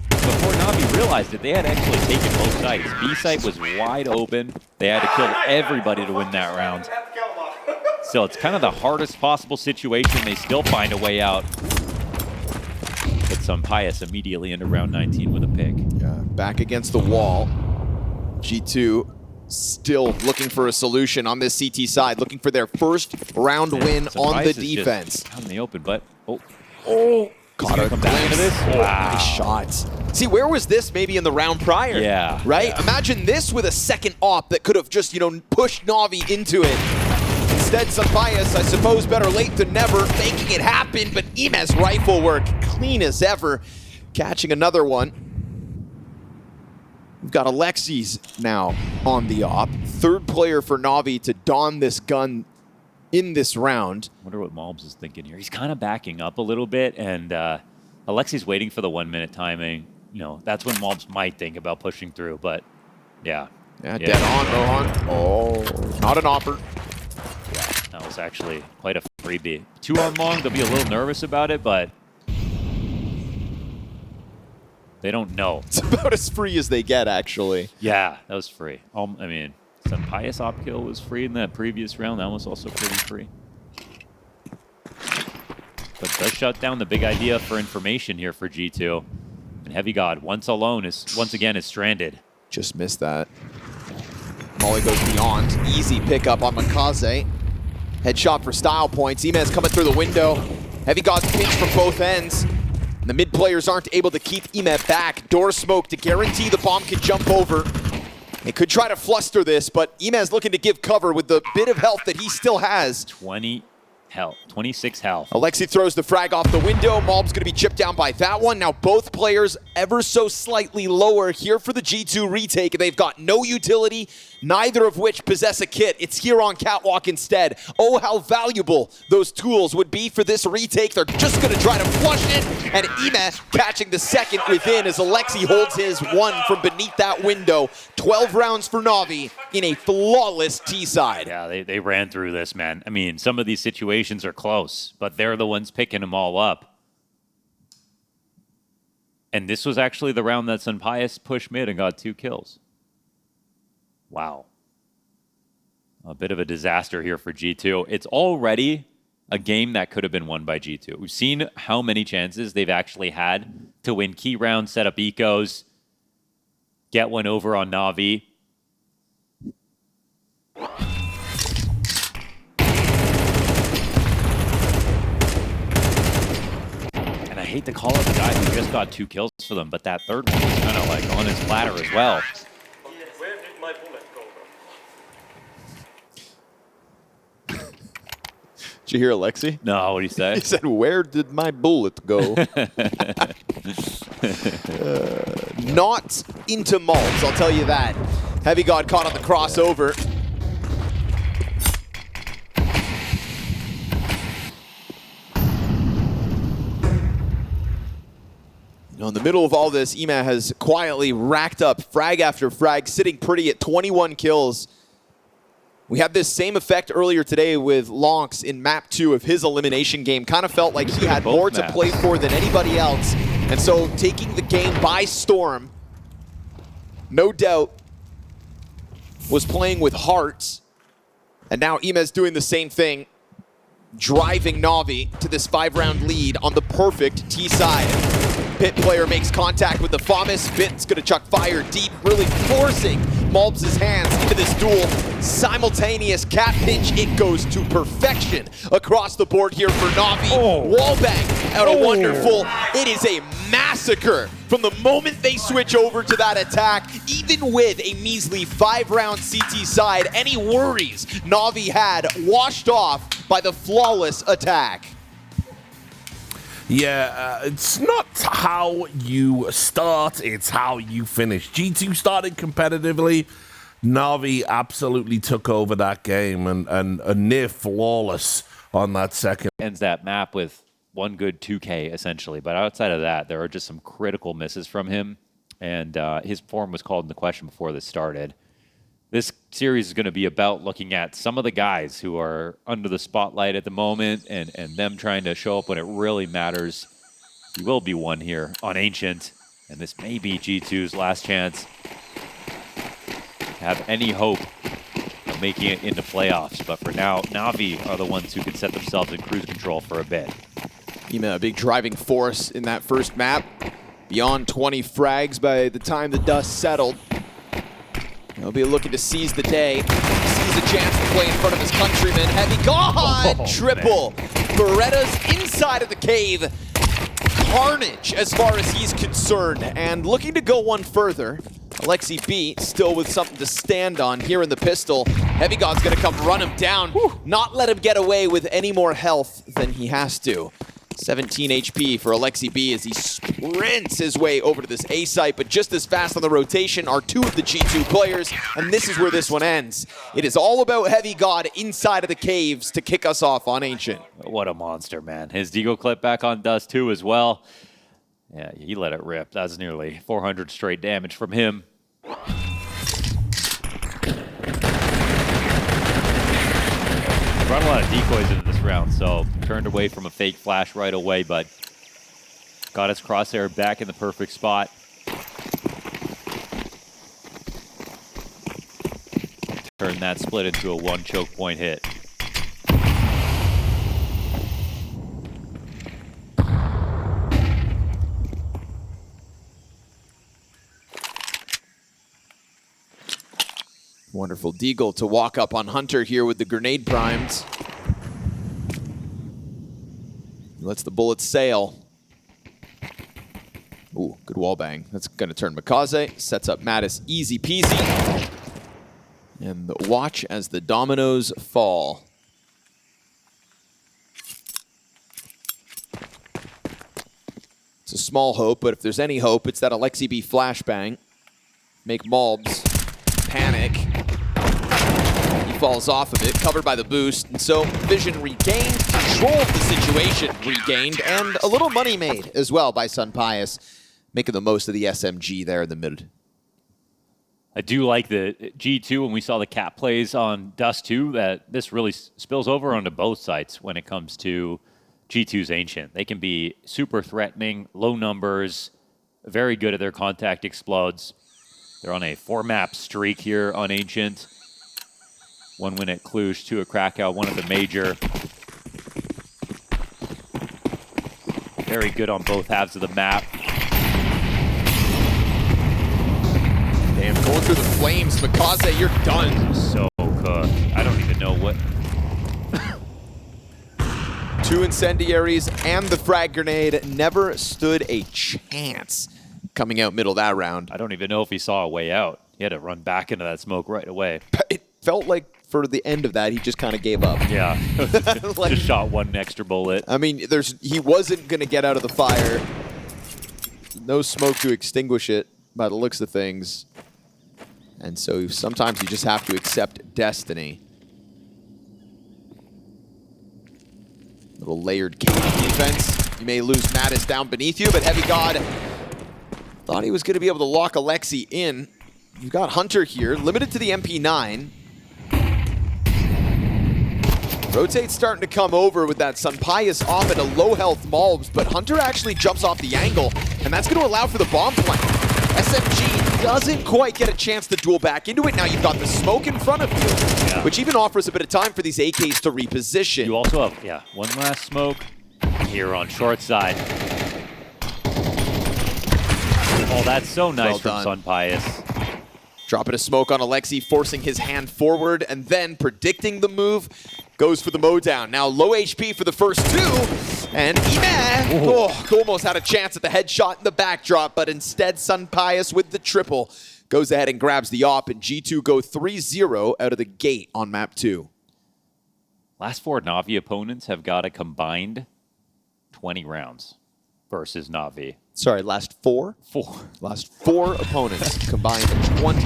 before Navi realized it, they had actually taken both sites. B site was wide open. They had to kill everybody to win that round. So it's kind of the hardest possible situation. They still find a way out. But Sun Pius immediately into round 19 with a pick. Yeah, back against the wall. G2 still looking for a solution on this CT side, looking for their first round win on the defense. Out in the open, but Caught a come back into this. Wow. Nice shots. See, where was this maybe in the round prior? Yeah. Right? Yeah. Imagine this with a second op that could have just, you know, pushed Navi into it. Instead, Sampaius, I suppose, better late than never, making it happen, but Imes rifle work, clean as ever, catching another one. We've got Alexis now on the op. Third player for Navi to don this gun in this round. I wonder what MongolZ is thinking here. He's kind of backing up a little bit, and Alexis waiting for the 1 minute timing. You know, that's when MongolZ might think about pushing through, but yeah. Yeah, dead on, Mohan. Oh, not an opper. Yeah, that was actually quite a freebie. 2 on long, they'll be a little nervous about it, but they don't know. It's about as free as they get, actually. Yeah, that was free. I mean, some Pius op kill was free in that previous round. That was also pretty free. But does shut down the big idea for information here for G2. And Heavy God, once again is stranded. Just missed that. Molly goes beyond. Easy pickup on makazze. Headshot for style points. Imes coming through the window. Heavy God's pinched from both ends. And the mid players aren't able to keep Imes back. Door smoke to guarantee the bomb can jump over. They could try to fluster this, but Imes looking to give cover with the bit of health that he still has. 26 health. Alexi throws the frag off the window. MOUZ gonna be chipped down by that one. Now both players ever so slightly lower here for the G2 retake. They've got no utility, neither of which possess a kit. It's here on Catwalk instead. Oh, how valuable those tools would be for this retake. They're just gonna try to flush it, and Ime catching the second within as Alexi holds his one from beneath that window. 12 rounds for Navi in a flawless T-side. Yeah, they ran through this, man. I mean, some of these situations are close, but they're the ones picking them all up. And this was actually the round that Sun Pius pushed mid and got 2 kills. Wow. A bit of a disaster here for G2. It's already a game that could have been won by G2. We've seen how many chances they've actually had to win key rounds, set up ecos, get one over on Navi. And I hate to call out the guy who just got 2 kills for them, but that third one was kind of like on his platter as well. Where did my bullet go, bro? Did you hear Alexi? No, what did he say? He said, "Where did my bullet go?" Not into MOUZ, I'll tell you that. Heavy God caught on the crossover. You know, in the middle of all this, Ema has quietly racked up frag after frag, sitting pretty at 21 kills. We had this same effect earlier today with Lonks in map 2 of his elimination game. Kind of felt like he had more to play for than anybody else. And so taking the game by storm, no doubt, was playing with heart. And now Imes doing the same thing, driving Navi to this 5-round lead on the perfect T side. Pit player makes contact with the FAMAS. Pit's gonna chuck fire deep, really forcing MOUZ's hands into this duel. Simultaneous cat pinch, it goes to perfection across the board here for Navi. Wallbang out of Wonderful. It is a massacre from the moment they switch over to that attack. Even with a measly 5-round CT side, any worries Navi had washed off by the flawless attack. Yeah, it's not how you start, it's how you finish. G2 started competitively. Navi absolutely took over that game and near flawless on that second. Ends that map with one good 2K, essentially. But outside of that, there are just some critical misses from him. And his form was called into question before this started. this series is going to be about looking at some of the guys who are under the spotlight at the moment and them trying to show up when it really matters. He will be one here on Ancient, and this may be G2's last chance to have any hope of making it into playoffs. But for now, NAVI are the ones who can set themselves in cruise control for a bit. Ema, a big driving force in that first map. Beyond 20 frags by the time the dust settled. He'll be looking to seize the day. Sees a chance to play in front of his countrymen. Heavy God! Triple. Beretta's inside of the cave. Carnage as far as he's concerned. And looking to go one further. Alexi B still with something to stand on here in the pistol. Heavy God's gonna come run him down. Not let him get away with any more health than he has to. 17 HP for Alexi B as he sprints his way over to this A site, but just as fast on the rotation are two of the G2 players, and this is where this one ends. It is all about Heavy God inside of the caves to kick us off on Ancient. What a monster, man. His Deagle clip back on Dust2 as well. Yeah, he let it rip. That's nearly 400 straight damage from him. Brought a lot of decoys into this round, so turned away from a fake flash right away, but got his crosshair back in the perfect spot. Turned that split into a one choke point hit. Wonderful Deagle to walk up on Hunter here with the grenade primes. Lets the bullets sail. Ooh, good wall bang. That's going to turn makazze. Sets up Natus easy peasy. And watch as the dominoes fall. It's a small hope, but if there's any hope, it's that Alexi B flashbang. Make MOUZ panic. He falls off of it, covered by the boost, and so vision regained, control of the situation regained, and a little money made as well by Sunpius, making the most of the SMG there in the mid. I do like the G2 when we saw the cap plays on Dust2, that this really spills over onto both sides when it comes to G2's Ancient. They can be super threatening, low numbers, very good at their contact explodes. They're on a 4-map streak here on Ancient. 1 win at Cluj, 2 at Krakow, 1 at the Major. Very good on both halves of the map. Damn, going through the flames, makazze, you're done. So cooked. I don't even know what... 2 incendiaries and the frag grenade never stood a chance coming out middle of that round. I don't even know if he saw a way out. He had to run back into that smoke right away. It felt like for the end of that, he just kind of gave up. Yeah, Like- just shot 1 extra bullet. I mean, he wasn't going to get out of the fire. No smoke to extinguish it by the looks of things. And so sometimes you just have to accept destiny. Little layered cage defense. You may lose Natus down beneath you, but Heavy God thought he was going to be able to lock Alexi in. You've got Hunter here, limited to the MP9. Rotate's starting to come over with that Sunpius off at a low health MOUZ, but Hunter actually jumps off the angle, and that's going to allow for the bomb plant. SMG doesn't quite get a chance to duel back into it. Now you've got the smoke in front of you, which even offers a bit of time for these AKs to reposition. You also have, yeah, 1 last smoke here on short side. Oh, that's so nice Well from Sunpius. Dropping a smoke on Alexi, forcing his hand forward, and then predicting the move, goes for the mowdown. Now low HP for the first 2, and Ema almost had a chance at the headshot in the backdrop, but instead Sunpius with the triple goes ahead and grabs the op, and G2 go 3-0 out of the gate on map 2. Last 4 NAVI opponents have got a combined 20 rounds versus NAVI. Sorry, last 4? 4. Last 4 opponents combined 20,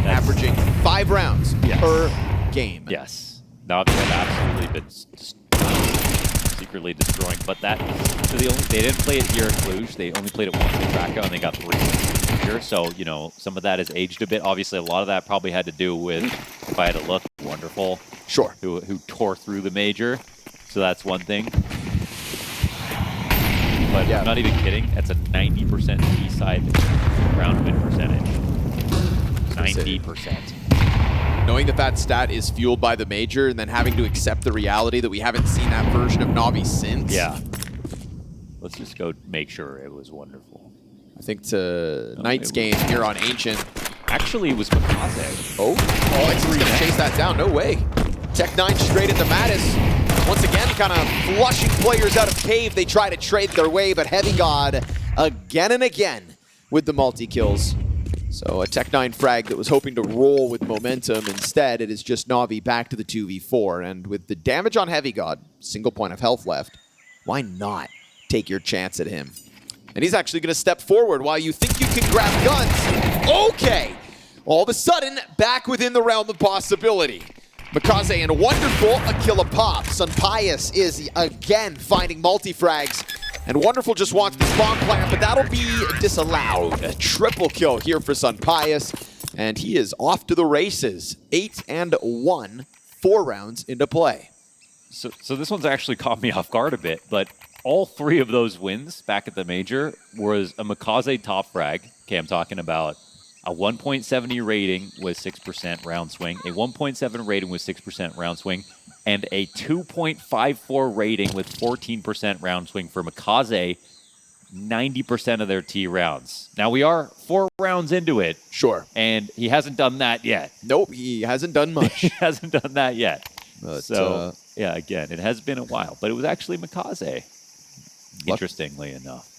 averaging 5 rounds per game. Yes. NAVI have absolutely been secretly destroying, but that, so they didn't play it here at Cluj. They only played it once in Krakow, and they got 3. major, so, you know, some of that has aged a bit. Obviously, a lot of that probably had to do with, if I had to look, Wonderful. Sure. Who tore through the major. So that's one thing. But Yeah. I'm not even kidding. That's a 90% T-side round win percentage. 90%. Knowing that that stat is fueled by the major and then having to accept the reality that we haven't seen that version of Navi since. Yeah. Let's just go make sure it was Wonderful. I think tonight's game here on Ancient. Actually, it was makazze. Oh, Alex is going to chase that down. No way. Tech9 straight into Natus. Once again, kind of flushing players out of Cave. They try to trade their way, but Heavy God again and again with the multi-kills. So a Tech9 frag that was hoping to roll with momentum. Instead, it is just Navi back to the 2v4. And with the damage on Heavy God, single point of health left, why not take your chance at him? And he's actually going to step forward while you think you can grab guns. Okay. All of a sudden, back within the realm of possibility. Makazze and Wonderful, a kill a pop. Sunpius is again finding multi-frags. And Wonderful just wants the spawn plant, but that'll be disallowed. A triple kill here for Sunpius. And he is off to the races. 8-1, 4 rounds into play. So this one's actually caught me off guard a bit, but all 3 of those wins back at the major was a makazze top frag. Okay, I'm talking about a 1.70 rating with 6% round swing, a 1.7 rating with 6% round swing, and a 2.54 rating with 14% round swing for makazze, 90% of their T rounds. Now, we are 4 rounds into it. Sure. And he hasn't done that yet. Nope, he hasn't done much. He hasn't done that yet. But, so, yeah, again, it has been a while, but it was actually makazze, interestingly enough.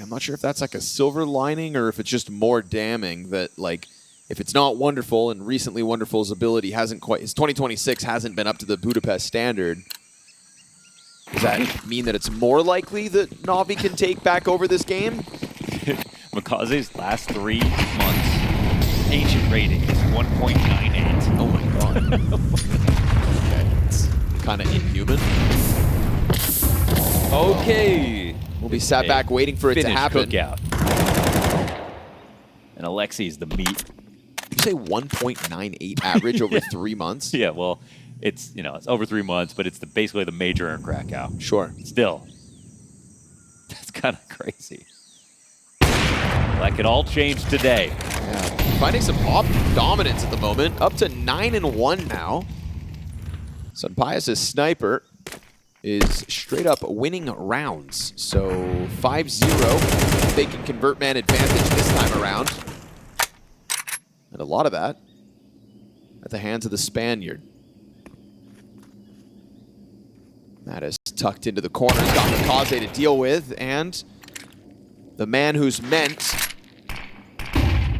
I'm not sure if that's like a silver lining or if it's just more damning that, like, if it's not Wonderful and recently Wonderful's ability hasn't quite, his 2026 hasn't been up to the Budapest standard, does that mean that it's more likely that Navi can take back over this game? Makazze's last 3 months ancient rating is 1.98. Oh my god. Okay, it's kind of inhuman. Okay. We'll be sat back waiting for it to happen. Cookout. And Alexi's the meat. You say 1.98 average over 3 months? Yeah, well, it's, you know, it's over 3 months, but it's basically the major in Krakow. Sure. Still. That's kind of crazy. That could all change today. Yeah. Finding some op dominance at the moment. Up to 9-1 now. Sunpius' sniper is straight up winning rounds. So 5-0. They can convert man advantage this time around. And a lot of that at the hands of the Spaniard. That is tucked into the corner. Got makazze to deal with. And the man who's meant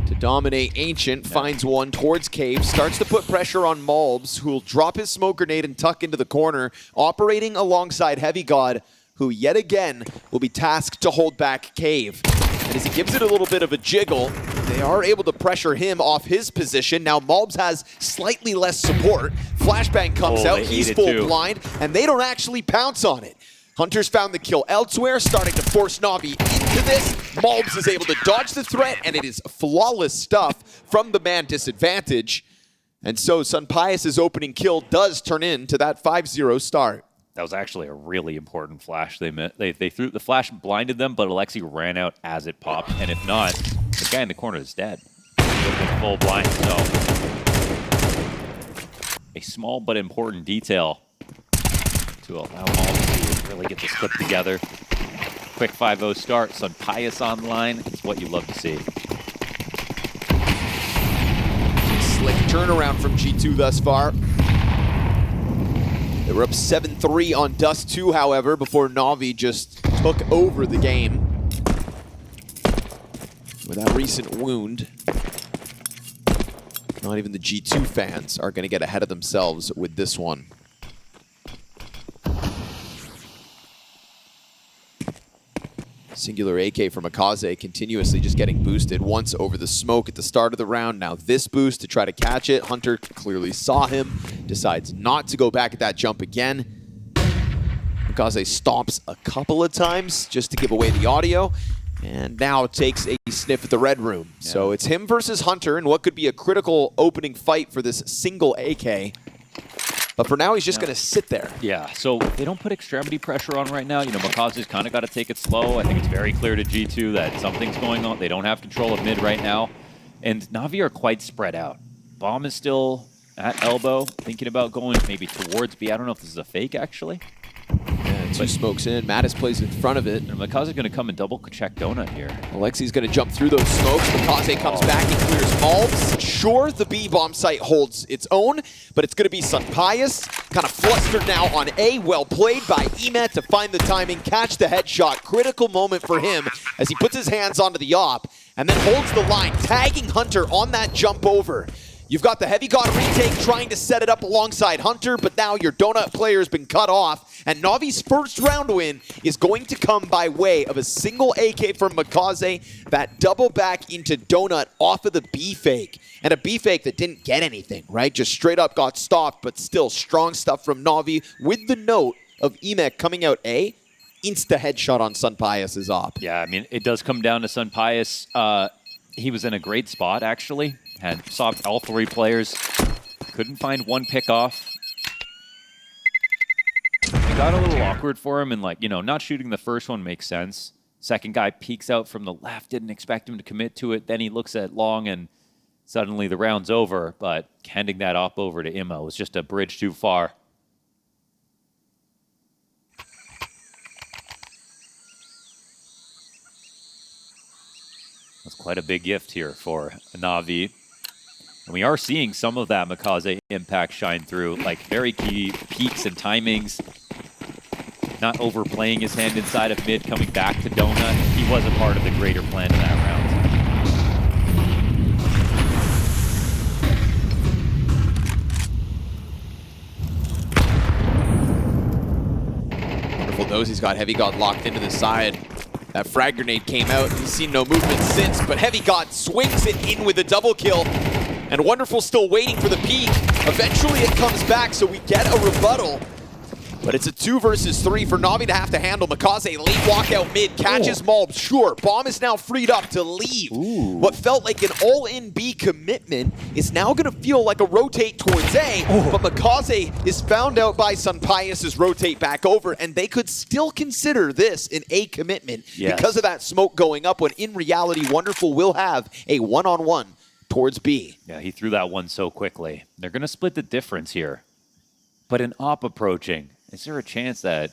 to dominate Ancient finds one towards Cave, starts to put pressure on MongolZ, who will drop his smoke grenade and tuck into the corner, operating alongside Heavy God, who yet again will be tasked to hold back Cave. And as he gives it a little bit of a jiggle, they are able to pressure him off his position. Now MongolZ has slightly less support. Flashbang comes out, he's full blind, and they don't actually pounce on it. Hunters found the kill elsewhere, starting to force Navi into this. MongolZ is able to dodge the threat, and it is flawless stuff from the man disadvantage. And so Sunpius' opening kill does turn into that 5-0 start. That was actually a really important flash. They threw the flash, blinded them, but Alexi ran out as it popped. And if not, the guy in the corner is dead. Would have been full blind. So a small but important detail to allow MongolZ to really get this clip together. Quick 5-0 start. Sunpius online. It's what you love to see. Slick turnaround from G2 thus far. They were up 7-3 on Dust2, however, before Navi just took over the game. With that recent wound, not even the G2 fans are going to get ahead of themselves with this one. Singular AK from makazze continuously just getting boosted once over the smoke at the start of the round. Now this boost to try to catch it. Hunter clearly saw him, decides not to go back at that jump again. makazze stomps a couple of times just to give away the audio, and now takes a sniff at the red room. Yeah. So it's him versus Hunter in what could be a critical opening fight for this single AK. But for now, he's just going to sit there. Yeah, so they don't put extremity pressure on right now. You know, makazze's kind of got to take it slow. I think it's very clear to G2 that something's going on. They don't have control of mid right now. And NAVI are quite spread out. Bomb is still at elbow, thinking about going maybe towards B. I don't know if this is a fake, actually. Yeah, two smokes in. Mattis plays in front of it. And makazze's going to come and double check Donut here. Alexi's going to jump through those smokes. makazze comes back and clears MOUZ. Sure, the B bomb site holds its own, but it's going to be Sunpius. Kind of flustered now on A. Well played by Emet to find the timing, catch the headshot. Critical moment for him as he puts his hands onto the op and then holds the line, tagging Hunter on that jump over. You've got the Heavy God retake trying to set it up alongside Hunter, but now your Donut player has been cut off, and Navi's first round win is going to come by way of a single AK from makazze, that double back into Donut off of the B fake. And a B fake that didn't get anything, right? Just straight up got stopped, but still strong stuff from Navi with the note of Emek coming out A. Insta headshot on Sunpius' op. Yeah, I mean, it does come down to Sunpius. He was in a great spot, actually. Had stopped all three players. Couldn't find one pick off. It got a little awkward for him, and like, you know, not shooting the first one makes sense. Second guy peeks out from the left, didn't expect him to commit to it. Then he looks at long, and suddenly the round's over. But handing that op over to Immo was just a bridge too far. That's quite a big gift here for NAVI. And we are seeing some of that makazze impact shine through, like very key peaks and timings. Not overplaying his hand inside of mid, coming back to Donut. He was a part of the greater plan in that round. Wonderful nose, he's got Heavy God locked into the side. That frag grenade came out. He's seen no movement since, but Heavy God swings it in with a double kill. And Wonderful still waiting for the peak. Eventually it comes back, so we get a rebuttal. But it's a 2 versus 3 for Navi to have to handle. makazze late walkout mid, catches MOUZ. Sure, Bomb is now freed up to leave. Ooh. What felt like an all-in B commitment is now going to feel like a rotate towards A. Ooh. But makazze is found out by Sunpius' rotate back over, and they could still consider this an A commitment because of that smoke going up, when in reality, Wonderful will have a one-on-one towards B. Yeah, he threw that one so quickly. They're going to split the difference here. But an op approaching, is there a chance that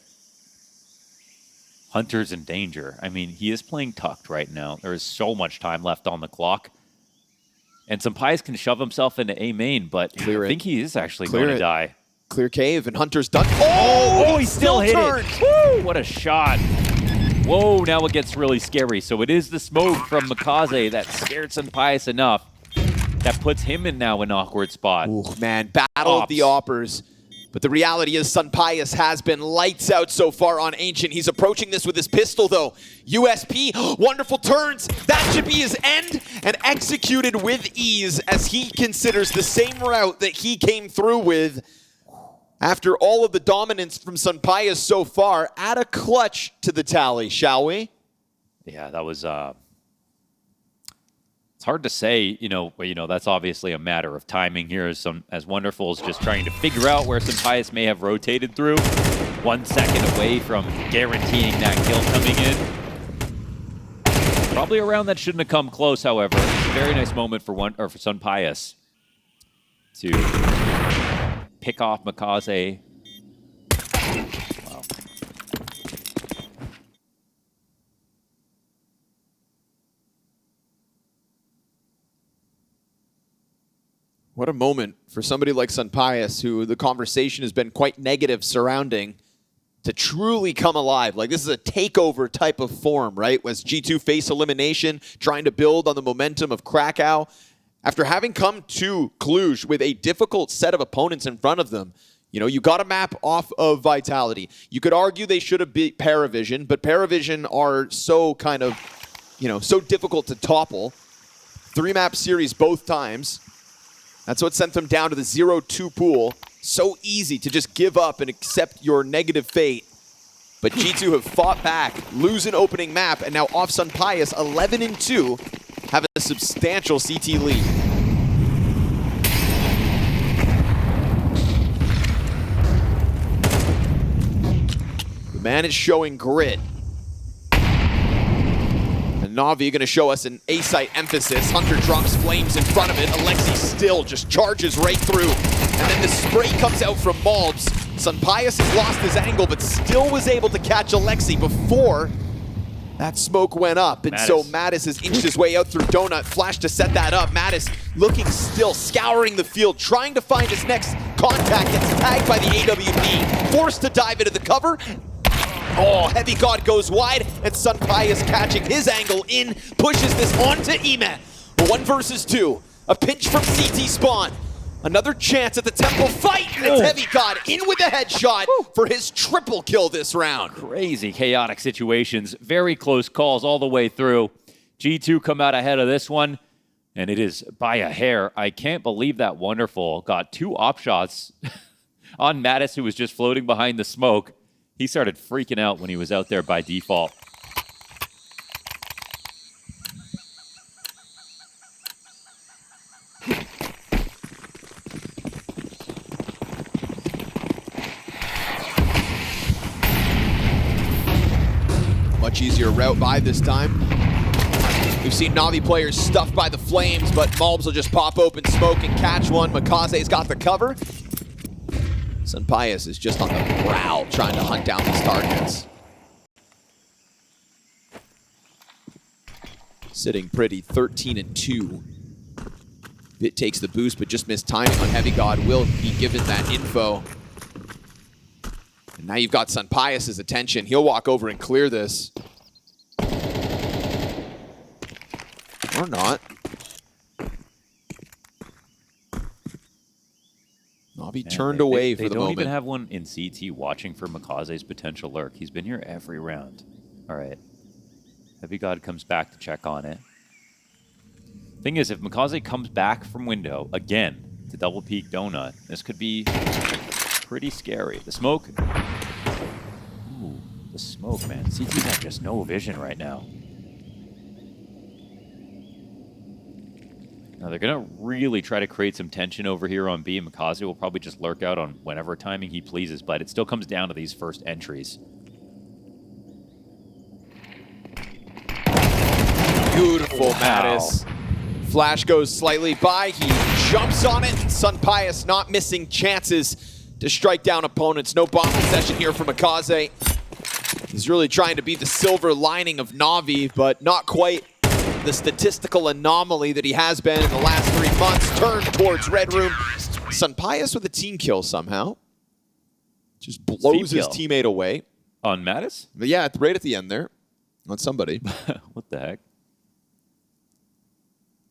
Hunter's in danger? I mean, he is playing tucked right now. There is so much time left on the clock. And Sunpius can shove himself into A main, but I think he is actually going to die. Clear cave, and Hunter's done. Oh, he still hit it. Woo, what a shot. Whoa, now it gets really scary. So it is the smoke from makazze that scared Sunpius enough that puts him in now an awkward spot. Ooh, man, battle of the oppers. But the reality is Sunpius has been lights out so far on Ancient. He's approaching this with his pistol, though. USP, Wonderful turns. That should be his end, and executed with ease as he considers the same route that he came through with after all of the dominance from Sunpius so far. Add a clutch to the tally, shall we? Yeah, that was... It's hard to say, you know, that's obviously a matter of timing here, as Wonderful is just trying to figure out where Sunpius may have rotated through. 1 second away from guaranteeing that kill coming in. Probably a round that shouldn't have come close, however. It's a very nice moment for Sunpius to pick off makazze. Wow. What a moment for somebody like Sunpius, who the conversation has been quite negative surrounding, to truly come alive. Like, this is a takeover type of form, right? Was G2 face elimination, trying to build on the momentum of Krakow. After having come to Cluj with a difficult set of opponents in front of them, you know, you got a map off of Vitality. You could argue they should have beat PARIVISION, but PARIVISION are so kind of, you know, so difficult to topple. 3-map series both times. That's what sent them down to the 0-2 pool. So easy to just give up and accept your negative fate. But G2 have fought back, lose an opening map, and now off Sun Pius, 11-2, have a substantial CT lead. The man is showing grit. And Navi going to show us an A-site emphasis. Hunter drops flames in front of it. Alexi still just charges right through. And then the spray comes out from MOUZ. Sun Pius has lost his angle, but still was able to catch Alexi before that smoke went up. And so Mattis has inched his way out through Donut. Flash to set that up. Mattis looking still, scouring the field, trying to find his next contact. Gets tagged by the AWP. Forced to dive into the cover. Oh, Heavy God goes wide, and Sun Pius catching his angle in, pushes this onto Ime. 1 versus 2. A pinch from CT spawn. Another chance at the Temple fight, and it's Heavy God in with the headshot for his triple kill this round. Crazy chaotic situations, very close calls all the way through. G2 come out ahead of this one, and it is by a hair. I can't believe that Wonderful got 2 op shots on Mattis, who was just floating behind the smoke. He started freaking out when he was out there by default. Much easier route by this time. We've seen Navi players stuffed by the flames, but MOUZ will just pop open smoke and catch one. Makazze's got the cover. Sun Pius is just on the prowl trying to hunt down these targets. Sitting pretty, 13-2. Bit takes the boost, but just missed timing on Heavy God. Will be given that info. And now you've got Sun Pius' attention. He'll walk over and clear this. Or not. Navi turned away for the moment. They don't even have one in CT watching for makazze's potential lurk. He's been here every round. All right. Heavy God comes back to check on it. Thing is, if makazze comes back from window again to double peek Donut, this could be pretty scary. The smoke. Ooh, the smoke, man. CT's have just no vision right now. Now they're going to really try to create some tension over here on B. makazze will probably just lurk out on whenever timing he pleases, but it still comes down to these first entries. Beautiful, Mattis. Flash goes slightly by. He jumps on it. Sun Pius not missing chances to strike down opponents. No bomb possession here for makazze. He's really trying to be the silver lining of Navi, but not quite the statistical anomaly that he has been in the last 3 months. Turned towards Red Room. Sun Pius with a team kill somehow. Just blows his teammate away. On Mattis? But yeah, right at the end there. On somebody. What the heck?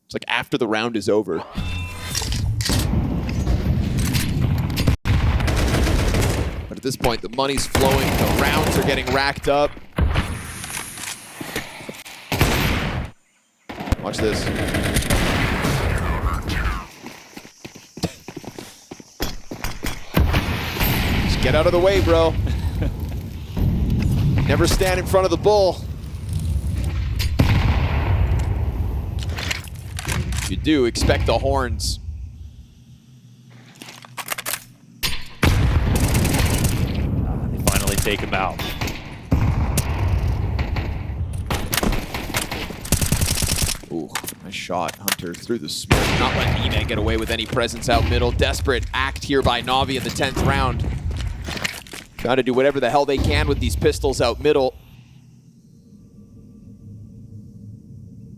It's like after the round is over. But at this point, the money's flowing. The rounds are getting racked up. Watch this. Just get out of the way, bro. Never stand in front of the bull. If you do, expect the horns. They finally take him out. Ooh, nice shot. Hunter through the smoke. Not letting Ine get away with any presence out middle. Desperate act here by Navi in the 10th round. Trying to do whatever the hell they can with these pistols out middle.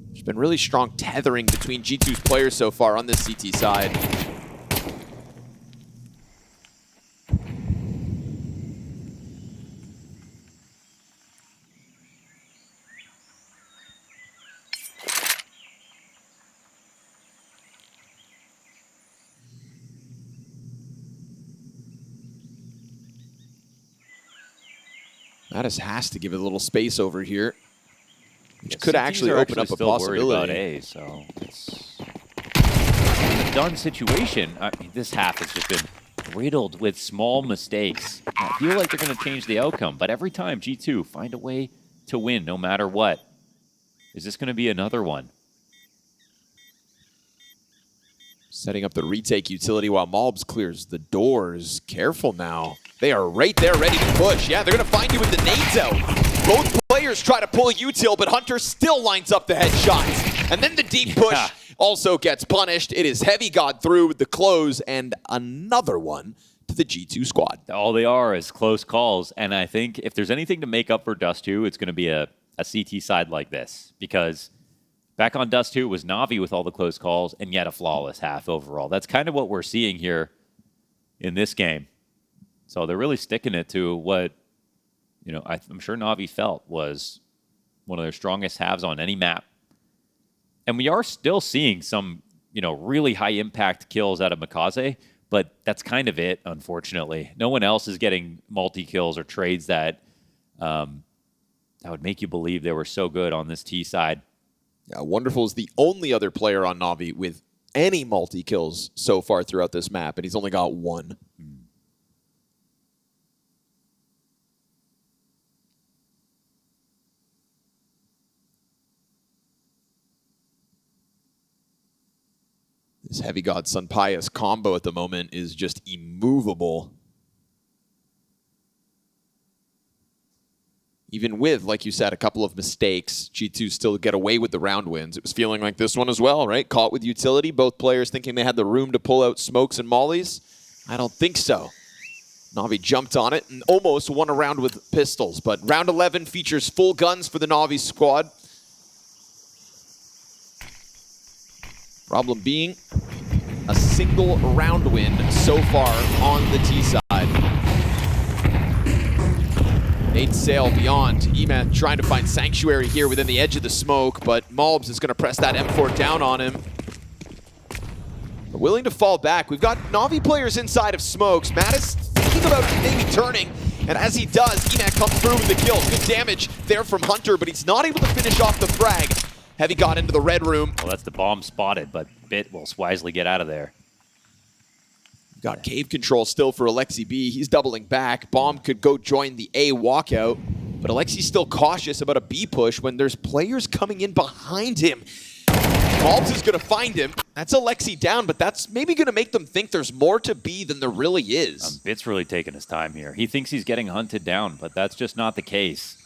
There's been really strong tethering between G2's players so far on this CT side. Mattis has to give it a little space over here, which could actually open up a possibility. About A, so it's a done situation. I mean, this half has just been riddled with small mistakes. I feel like they're going to change the outcome, but every time G2 find a way to win no matter what. Is this going to be another one? Setting up the retake utility while MongolZ clears the doors. Careful now. They are right there ready to push. Yeah, they're going to find you with the nades out. Both players try to pull util, but Hunter still lines up the headshots. And then the deep push also gets punished. It is Heavy God through with the close and another one to the G2 squad. All they are is close calls, and I think if there's anything to make up for Dust2, it's going to be a CT side like this, because back on Dust2 it was NAVI with all the close calls and yet a flawless half overall. That's kind of what we're seeing here in this game. So they're really sticking it to what, you know, I'm sure NAVI felt was one of their strongest halves on any map. And we are still seeing some, you know, really high impact kills out of makazze, but that's kind of it, unfortunately. No one else is getting multi-kills or trades that that would make you believe they were so good on this T side. Yeah, Wonderful is the only other player on NAVI with any multi-kills so far throughout this map, and he's only got one. This Heavy God Sun Pius combo at the moment is just immovable. Even with, like you said, a couple of mistakes, G2 still get away with the round wins. It was feeling like this one as well, right? Caught with utility, both players thinking they had the room to pull out smokes and mollies. I don't think so. Navi jumped on it and almost won a round with pistols, but round 11 features full guns for the Navi squad. Problem being, a single round win so far on the T side. Nate Sail beyond. Eman trying to find sanctuary here within the edge of the smoke, but MongolZ is going to press that M4 down on him. But willing to fall back. We've got Navi players inside of smokes. Matt is thinking about maybe turning, and as he does, Eman comes through with the kills. Good damage there from Hunter, but he's not able to finish off the frag. Heavy got into the red room. Well, that's the bomb spotted, but Bit will wisely get out of there. Got cave control still for Alexi B. He's doubling back. Bomb could go join the A walkout, but Alexi's still cautious about a B push when there's players coming in behind him. MongolZ is going to find him. That's Alexi down, but that's maybe going to make them think there's more to B than there really is. Bit's really taking his time here. He thinks he's getting hunted down, but that's just not the case.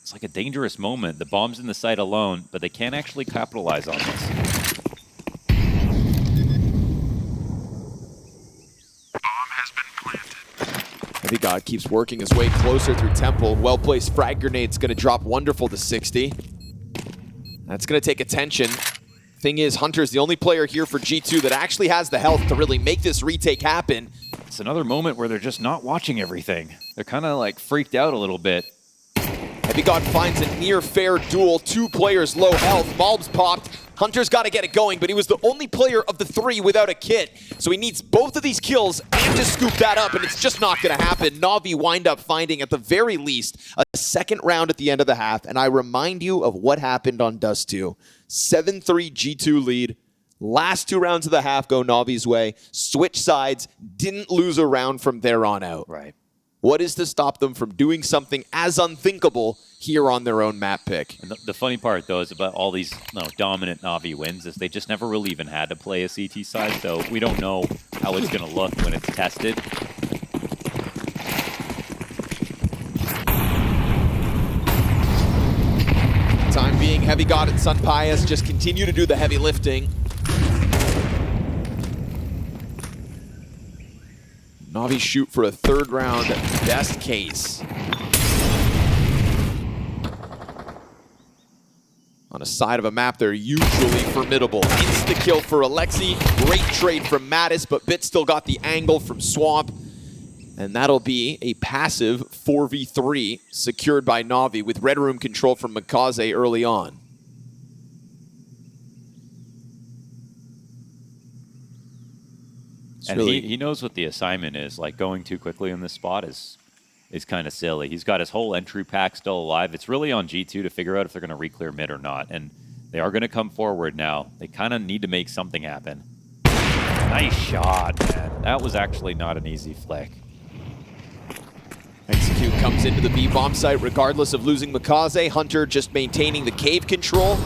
It's like a dangerous moment. The bomb's in the site alone, but they can't actually capitalize on this. Bomb has been planted. Heavy God keeps working his way closer through Temple. Well-placed frag grenade's going to drop Wonderful to 60. That's going to take attention. Thing is, Hunter's the only player here for G2 that actually has the health to really make this retake happen. It's another moment where they're just not watching everything. They're kind of like freaked out a little bit. Heavy God finds a near fair duel. Two players low health. MongolZ popped. Hunter's got to get it going, but he was the only player of the three without a kit. So he needs both of these kills and to scoop that up, and it's just not going to happen. Navi wind up finding, at the very least, a second round at the end of the half. And I remind you of what happened on Dust2. 7-3 G2 lead. Last two rounds of the half go Navi's way. Switch sides. Didn't lose a round from there on out. Right. What is to stop them from doing something as unthinkable here on their own map pick? And the funny part, though, is about all these dominant Navi wins is they just never really even had to play a CT side, so we don't know how it's going to look when it's tested. Time being, Heavy God and Sun Pius just continue to do the heavy lifting. Navi shoot for a third round, best case. On a side of a map, they're usually formidable. Insta-kill for Alexi. Great trade from Mattis, but Bit still got the angle from Swamp. And that'll be a passive 4v3 secured by Navi with red room control from makazze early on. And really, he knows what the assignment is. Like, going too quickly in this spot is kind of silly. He's got his whole entry pack still alive. It's really on G2 to figure out if they're going to re-clear mid or not. And They are going to come forward now. They kind of need to make something happen. Nice shot, man. That was actually not an easy flick. Execute comes into the B bomb site regardless of losing makazze. Hunter just maintaining the cave control.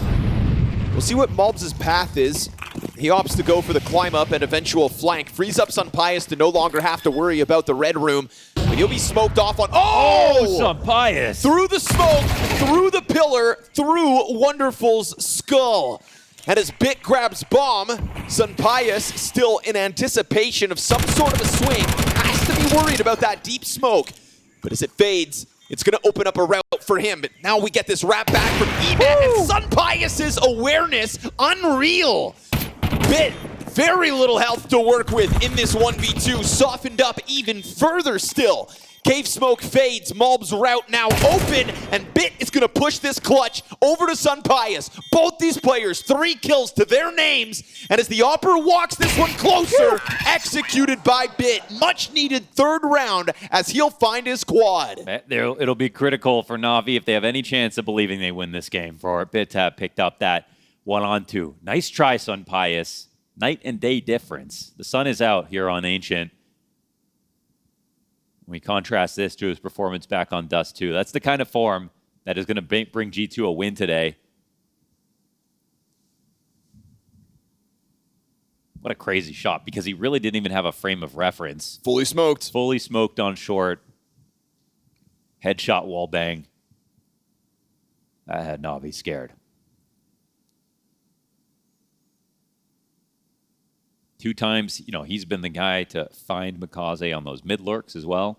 We'll see what MongolZ's path is. He opts to go for the climb up and eventual flank. Frees up Sunpius to no longer have to worry about the red room. But he'll be smoked off on... Oh! Sunpius! Through the smoke, through the pillar, through Wonderful's skull. And as Bit grabs bomb, Sunpius, still in anticipation of some sort of a swing, has to be worried about that deep smoke. But as it fades, it's going to open up a route for him. But now we get this wrap back from Emat, and Sunpius's awareness, unreal. Bit, very little health to work with in this 1v2, softened up even further still. Cave smoke fades, MongolZ route now open, and Bit is going to push this clutch over to Sunpius. Both these players, 3 kills to their names, and as the Opera walks this one closer, executed by Bit. Much needed third round as he'll find his quad. It'll be critical for NAVI if they have any chance of believing they win this game for Bit to have picked up that 1-on-2. Nice try, Sunpius. Night and day difference. The sun is out here on Ancient. We contrast this to his performance back on Dust2. That's the kind of form that is going to bring G2 a win today. What a crazy shot, because he really didn't even have a frame of reference. Fully smoked. Fully smoked on short. Headshot wall bang. That had Navi scared. 2 times, he's been the guy to find makazze on those mid lurks as well.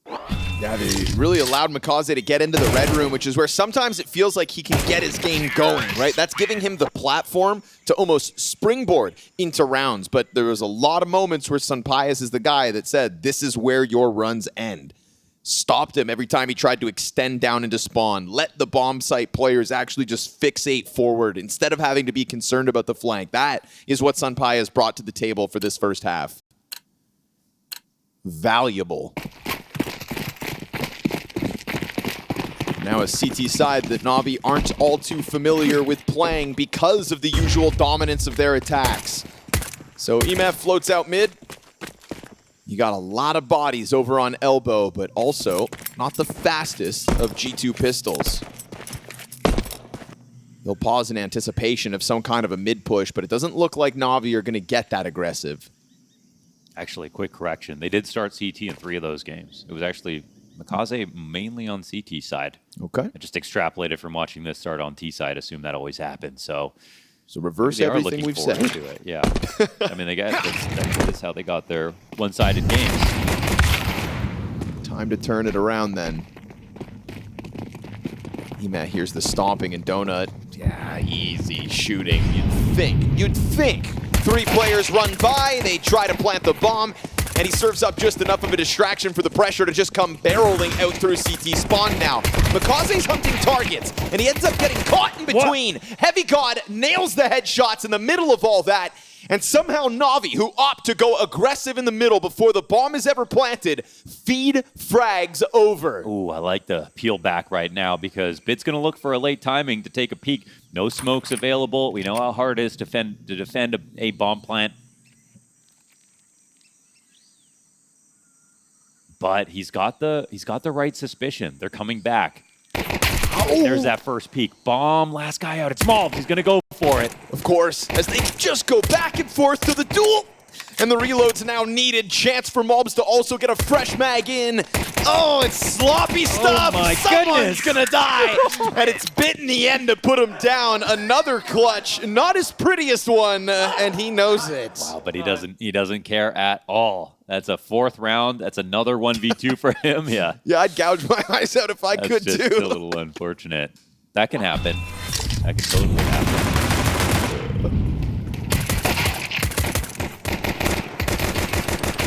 Yeah, they really allowed makazze to get into the red room, which is where sometimes it feels like he can get his game going, right? That's giving him the platform to almost springboard into rounds. But there was a lot of moments where Sunpius is the guy that said, this is where your runs end. Stopped him every time he tried to extend down into spawn. Let the bomb site players actually just fixate forward instead of having to be concerned about the flank. That is what Sunpius brought to the table for this first half. Valuable. Now a CT side that Navi aren't all too familiar with playing because of the usual dominance of their attacks. So Emat floats out mid. You got a lot of bodies over on elbow, but also not the fastest of G2 pistols. They'll pause in anticipation of some kind of a mid push, but it doesn't look like Navi are going to get that aggressive. Actually, quick correction. They did start CT in 3 of those games. It was actually makazze mainly on CT side. Okay. I just extrapolated from watching this start on T side, assume that always happens. So reverse they everything we've said. To it. Yeah. I mean, that's how they got their one-sided games. Time to turn it around then. Emat here's the stomping and Donut. Yeah, easy shooting. You'd think. 3 players run by, they try to plant the bomb, and he serves up just enough of a distraction for the pressure to just come barreling out through CT spawn now. makazze's hunting targets, and he ends up getting caught in between. What? Heavy God nails the headshots in the middle of all that, and somehow Navi, who opt to go aggressive in the middle before the bomb is ever planted, feed frags over. Ooh, I like the peel back right now because Bit's going to look for a late timing to take a peek. No smokes available. We know how hard it is to defend a bomb plant. But he's got the right suspicion. They're coming back. Oh. There's that first peek. Bomb, last guy out. It's MongolZ. He's going to go for it. Of course, as they just go back and forth to the duel. And the reload's now needed. Chance for MongolZ to also get a fresh mag in. Oh, it's sloppy stuff. Oh my Someone's goodness. gonna die. And it's Bit in the end to put him down. Another clutch. Not his prettiest one, and he knows it. Wow, but he doesn't care at all. That's a 4th round. That's another 1v2 for him. Yeah. Yeah, I'd gouge my eyes out if I could That's too. just a little unfortunate. That can happen. That can totally happen.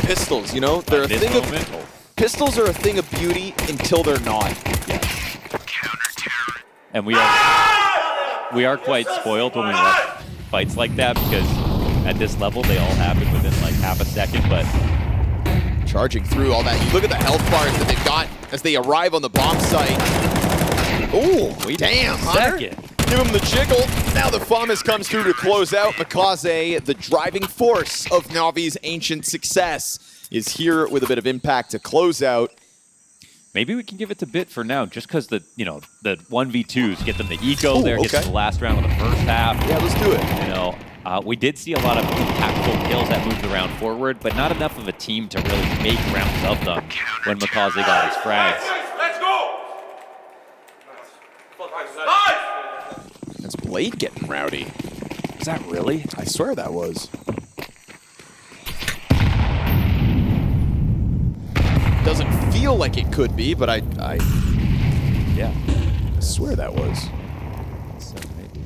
Pistols, they're a thing of... Pistols are a thing of beauty until they're not. Yes. And we are quite spoiled when we watch fights like that because at this level they all happen within like half a second, but charging through all that. You look at the health bars that they've got as they arrive on the bomb site. Ooh, damn, Hunter. Second. Give him the jiggle. Now the FUMAS comes through to close out. makazze, the driving force of Navi's ancient success, is here with a bit of impact to close out. Maybe we can give it to Bit for now, just because the 1v2s get them the eco there, get them the last round of the first half. Yeah, let's do it. We did see a lot of impactful kills that moved the round forward, but not enough of a team to really make rounds of them when makazze got his frags. Let's go! That's Blade getting rowdy. Is that really? I swear that was. Doesn't feel like it could be, but I swear that was. So maybe.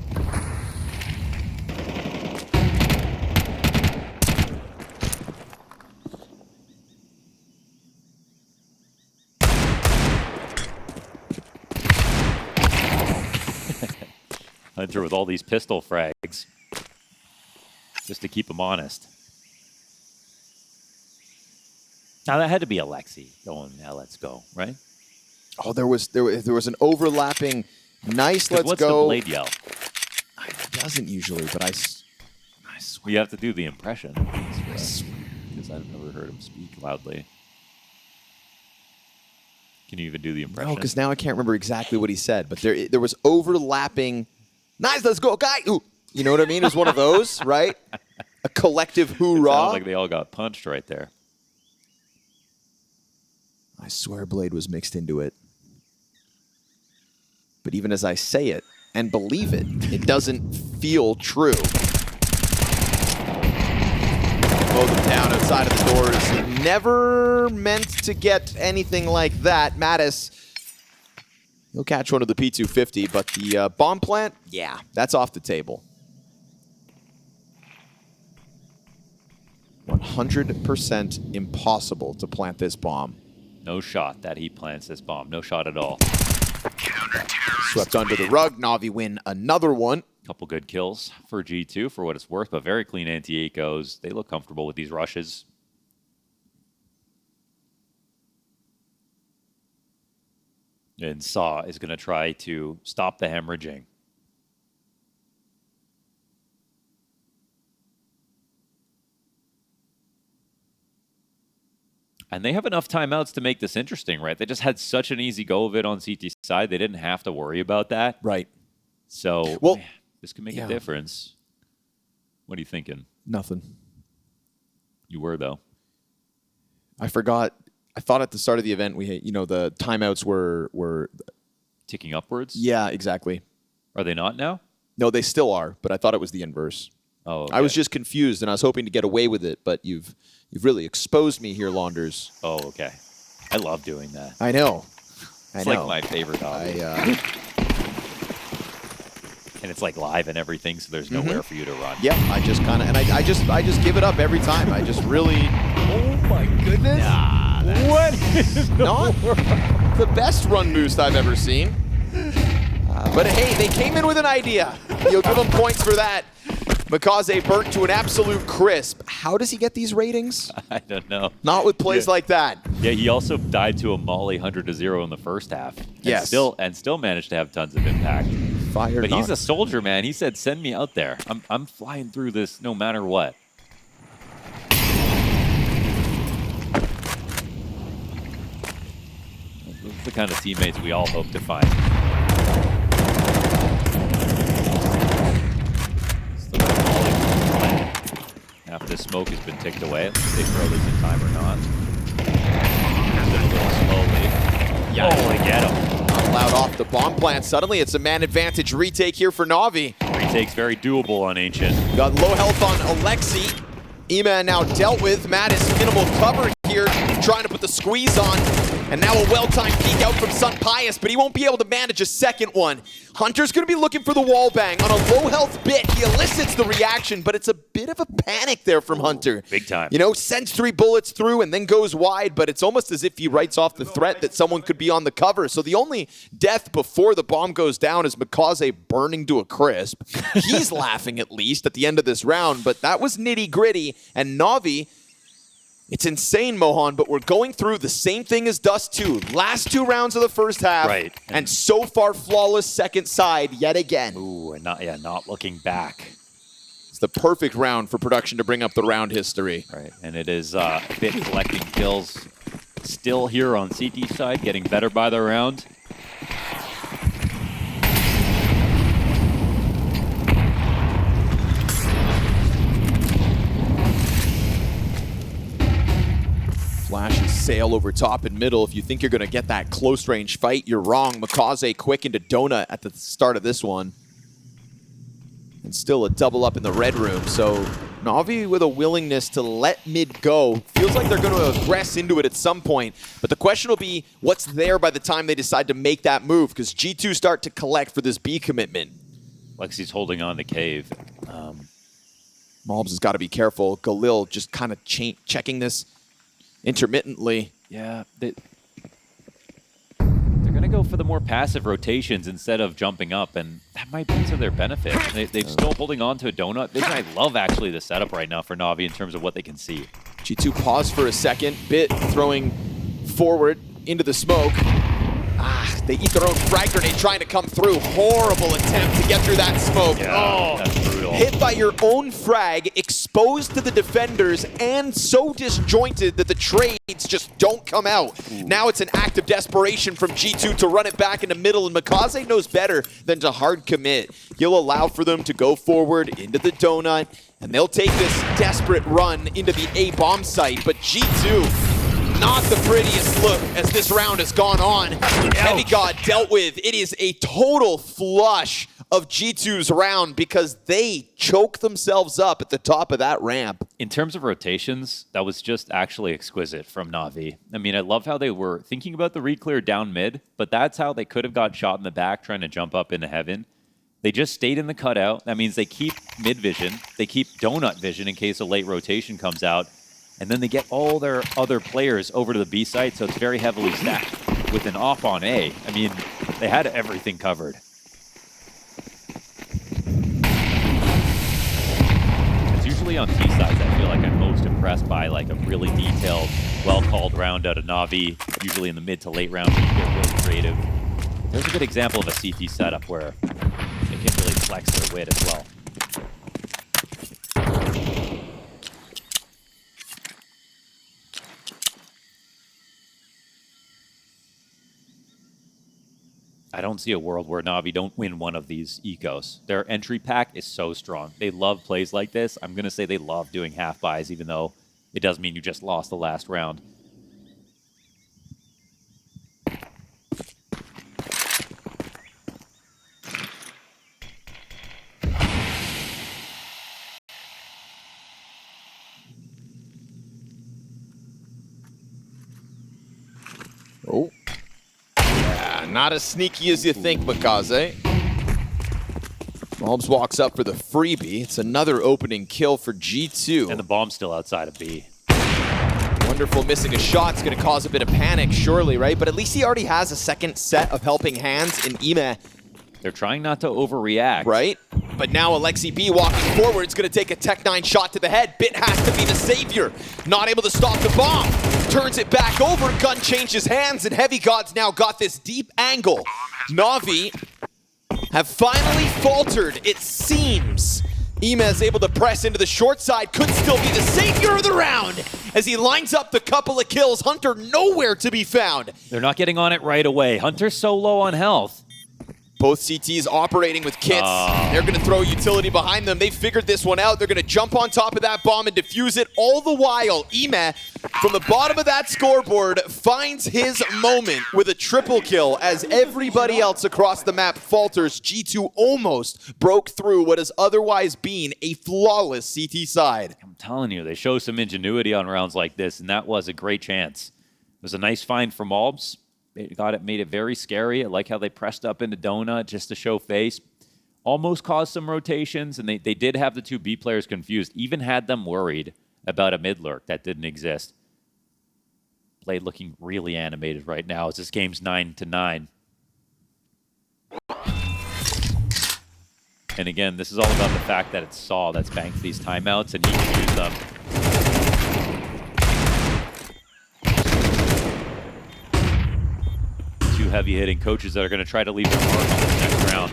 Hunter with all these pistol frags, just to keep him honest. Now that had to be Alexi going, now let's go, right? Oh, there was an overlapping nice let's what's go. The Blade yell? It doesn't usually, but I swear. You have to do the impression. Because I've never heard him speak loudly. Can you even do the impression? No, because now I can't remember exactly what he said, but there was overlapping nice let's go guy. Ooh, you know what I mean? It was one of those, right? A collective It hoorah. sounded like they all got punched right there. I swear Blade was mixed into it. But even as I say it and believe it, it doesn't feel true. Mow them down outside of the doors. Never meant to get anything like that. Natus, he'll catch one of the P250, but the bomb plant, yeah, that's off the table. 100% impossible to plant this bomb. No shot that he plants this bomb. No shot at all. Swept under the rug. Navi win another one. Couple good kills for G2 for what it's worth, but very clean anti-ecos. They look comfortable with these rushes. And Saw is going to try to stop the hemorrhaging. And they have enough timeouts to make this interesting, right? They just had such an easy go of it on CT side. They didn't have to worry about that. Right. So, well, man, this can make a difference. What are you thinking? Nothing. You were, though. I forgot. I thought at the start of the event, we had, the timeouts were ticking upwards? Yeah, exactly. Are they not now? No, they still are, but I thought it was the inverse. Oh, okay. I was just confused, and I was hoping to get away with it, but you've really exposed me here, Launders. Oh, okay. I love doing that. I know. It's like my favorite hobby. And it's like live and everything, so there's nowhere for you to run. Yeah, I just kind of, and I just give it up every time. I just really. Oh my goodness! Nah, what? Not the best run boost I've ever seen. But hey, they came in with an idea. You'll give them points for that. makazze burnt to an absolute crisp. How does he get these ratings? I don't know. Not with plays like that. Yeah, he also died to a Molly 100-0 in the first half. Yes. And still managed to have tons of impact. Fire. But he's a soldier, man. He said, send me out there. I'm flying through this no matter what. Those are the kind of teammates we all hope to find. Still got a Molly. Half this smoke has been ticked away. Let's see if they throw this in time or not. A little slowly. Yeah. Oh, they get him. Allowed off the bomb plant. Suddenly, it's a man advantage retake here for Navi. Retake's very doable on Ancient. Got low health on Alexi. Ema now dealt with. Natus minimal cover here, trying to put the squeeze on. And now a well-timed peek out from Sun Pius, but he won't be able to manage a second one. Hunter's going to be looking for the wall bang. On a low-health bit, he elicits the reaction, but it's a bit of a panic there from Hunter. Big time. Sends 3 bullets through and then goes wide, but it's almost as if he writes off the threat that someone could be on the cover. So the only death before the bomb goes down is makazze burning to a crisp. He's laughing at least at the end of this round, but that was nitty-gritty, and Navi, It's insane, Mohan, but we're going through the same thing as Dust2. Last 2 rounds of the first half, Right. and so far flawless second side yet again. Ooh, and not looking back. It's the perfect round for production to bring up the round history. Right, and it is Bit collecting kills still here on CT side, getting better by the round. Flashes sail over top and middle. If you think you're going to get that close range fight, you're wrong. makazze quick into Donut at the start of this one. And still a double up in the red room. So Navi with a willingness to let mid go. Feels like they're going to aggress into it at some point. But the question will be what's there by the time they decide to make that move, because G2 start to collect for this B commitment. Lexi's holding on to Cave. MOUZ has got to be careful. Galil just kind of checking this intermittently. Yeah, they're going to go for the more passive rotations instead of jumping up, and that might be to their benefit. They're still holding on to a donut. I love actually the setup right now for Navi in terms of what they can see. G2 pause for a second. Bit throwing forward into the smoke. They eat their own frag grenade trying to come through. Horrible attempt to get through that smoke. Yeah, that's brutal. Hit by your own frag, exposed to the defenders, and so disjointed that the trades just don't come out. Now it's an act of desperation from G2 to run it back into middle, and makazze knows better than to hard commit. He'll allow for them to go forward into the donut, and they'll take this desperate run into the A bomb site, but G2, not the prettiest look as this round has gone on. Heavy God dealt with. It is a total flush of G2's round because they choke themselves up at the top of that ramp. In terms of rotations, that was just actually exquisite from Navi. I mean, I love how they were thinking about the re-clear down mid, but that's how they could have got shot in the back trying to jump up into heaven. They just stayed in the cutout. That means they keep mid vision. They keep donut vision in case a late rotation comes out. And then they get all their other players over to the B site, so it's very heavily stacked with an off on A. I mean, they had everything covered. It's usually on T sides I feel like I'm most impressed by like a really detailed, well-called round out of Navi, usually in the mid to late round where you get really creative. There's a good example of a CT setup where they can really flex their wit as well. I don't see a world where Navi don't win one of these ecos. Their entry pack is so strong. They love plays like this. I'm going to say they love doing half buys, even though it does mean you just lost the last round. Oh. Not as sneaky as you think, makazze. MOUZ walks up for the freebie. It's another opening kill for G2. And the bomb's still outside of B. Wonderful missing a shot. It's going to cause a bit of panic, surely, right? But at least he already has a second set of helping hands in Ime. They're trying not to overreact. Right? But now Alexi B walking forward. It's going to take a Tech-9 shot to the head. Bit has to be the savior. Not able to stop the bomb. Turns it back over. Gun changes hands, and Heavy God's now got this deep angle. Navi have finally faltered, it seems. Ime is able to press into the short side. Could still be the savior of the round as he lines up the couple of kills. Hunter nowhere to be found. They're not getting on it right away. Hunter's so low on health. Both CTs operating with kits. They're going to throw utility behind them. They figured this one out. They're going to jump on top of that bomb and defuse it. All the while, Ime, from the bottom of that scoreboard, finds his moment with a triple kill as everybody else across the map falters. G2 almost broke through what has otherwise been a flawless CT side. I'm telling you, they show some ingenuity on rounds like this, and that was a great chance. It was a nice find from MOUZ. Made it very scary. I like how they pressed up into Donut just to show face. Almost caused some rotations, and they did have the two B players confused. Even had them worried about a mid lurk that didn't exist. Blade looking really animated right now as this game's 9-9. And again, this is all about the fact that it's Saw that's banked these timeouts, and he can use them. heavy hitting coaches that are going to try to leave their mark on this next round.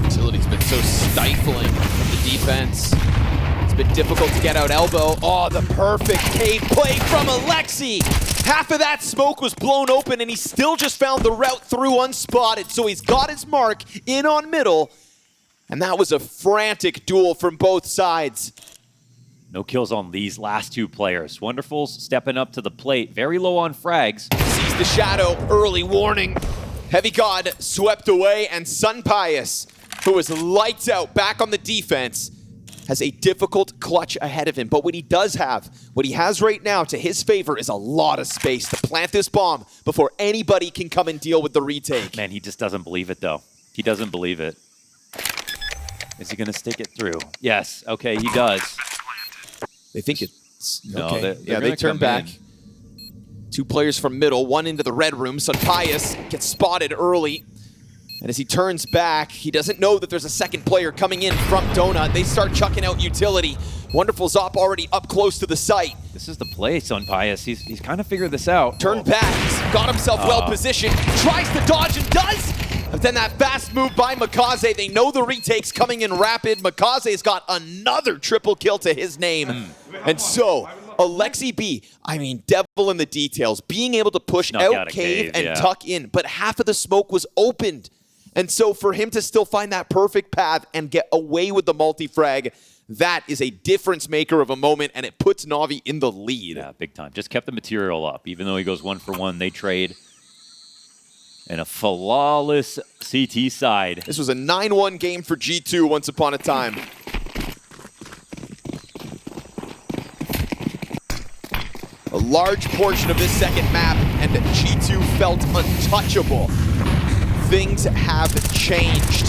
Utility's been so stifling from the defense. It's been difficult to get out elbow. Oh, the perfect cave play from Alexi. Half of that smoke was blown open, and he still just found the route through unspotted. So he's got his mark in on middle. And that was a frantic duel from both sides. No kills on these last two players. Wonderful's stepping up to the plate. Very low on frags. Sees the shadow, early warning. Heavy God swept away, and Sun Pius, who was lights out back on the defense, has a difficult clutch ahead of him. But what he does have, what he has right now to his favor, is a lot of space to plant this bomb before anybody can come and deal with the retake. Man, he just doesn't believe it, though. He doesn't believe it. Is he going to stick it through? Yes. Okay, he does. They think it's No, okay. they're Yeah, gonna they turn come back. in. Two players from middle, one into the red room. Sun Pius gets spotted early. And as he turns back, he doesn't know that there's a second player coming in from Donut. They start chucking out utility. Wonderful Zop already up close to the site. This is the play, Sun Pius. He's kind of figured this out. Turned back, he's got himself well positioned, tries to dodge and does. But then that fast move by makazze, they know the retake's coming in rapid. Makazze's got another triple kill to his name. And so, Alexi B, I mean, devil in the details, being able to push out cave and yeah. tuck in, but half of the smoke was opened. And so for him to still find that perfect path and get away with the multi-frag, that is a difference maker of a moment, and it puts Navi in the lead. Yeah, big time. Just kept the material up. Even though he goes 1 for 1, they trade. And a flawless CT side. This was a 9-1 game for G2 once upon a time. A large portion of this second map, and G2 felt untouchable. Things have changed.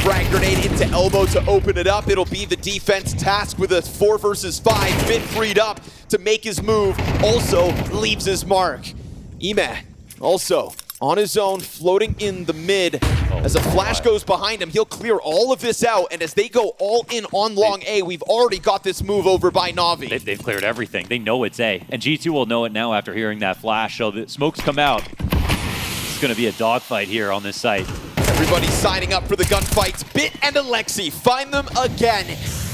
Frag grenade into elbow to open it up. It'll be the defense tasked with a 4 versus 5. Bit freed up to make his move. Also leaves his mark. Ime also on his own, floating in the mid. As a flash goes behind him, he'll clear all of this out. And as they go all in on long A, we've already got this move over by Navi. They've cleared everything. They know it's A. And G2 will know it now after hearing that flash. So the smokes come out. It's going to be a dogfight here on this site. Everybody's signing up for the gunfights. Bit and Alexi find them again.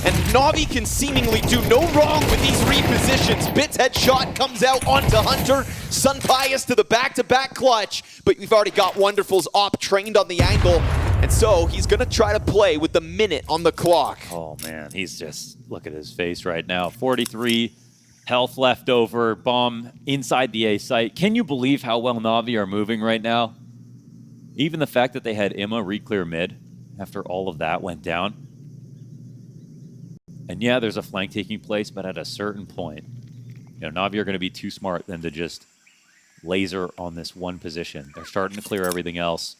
And Navi can seemingly do no wrong with these repositions. Bit's headshot comes out onto Hunter. Sun Pius to the back-to-back clutch. But we've already got Wonderful's op trained on the angle. And so he's going to try to play with the minute on the clock. Oh, man. He's just, look at his face right now. 43 health left over. Bomb inside the A site. Can you believe how well Navi are moving right now? Even the fact that they had Imma re-clear mid after all of that went down. And yeah, there's a flank taking place, but at a certain point, you know, Navi are going to be too smart than to just laser on this one position. They're starting to clear everything else.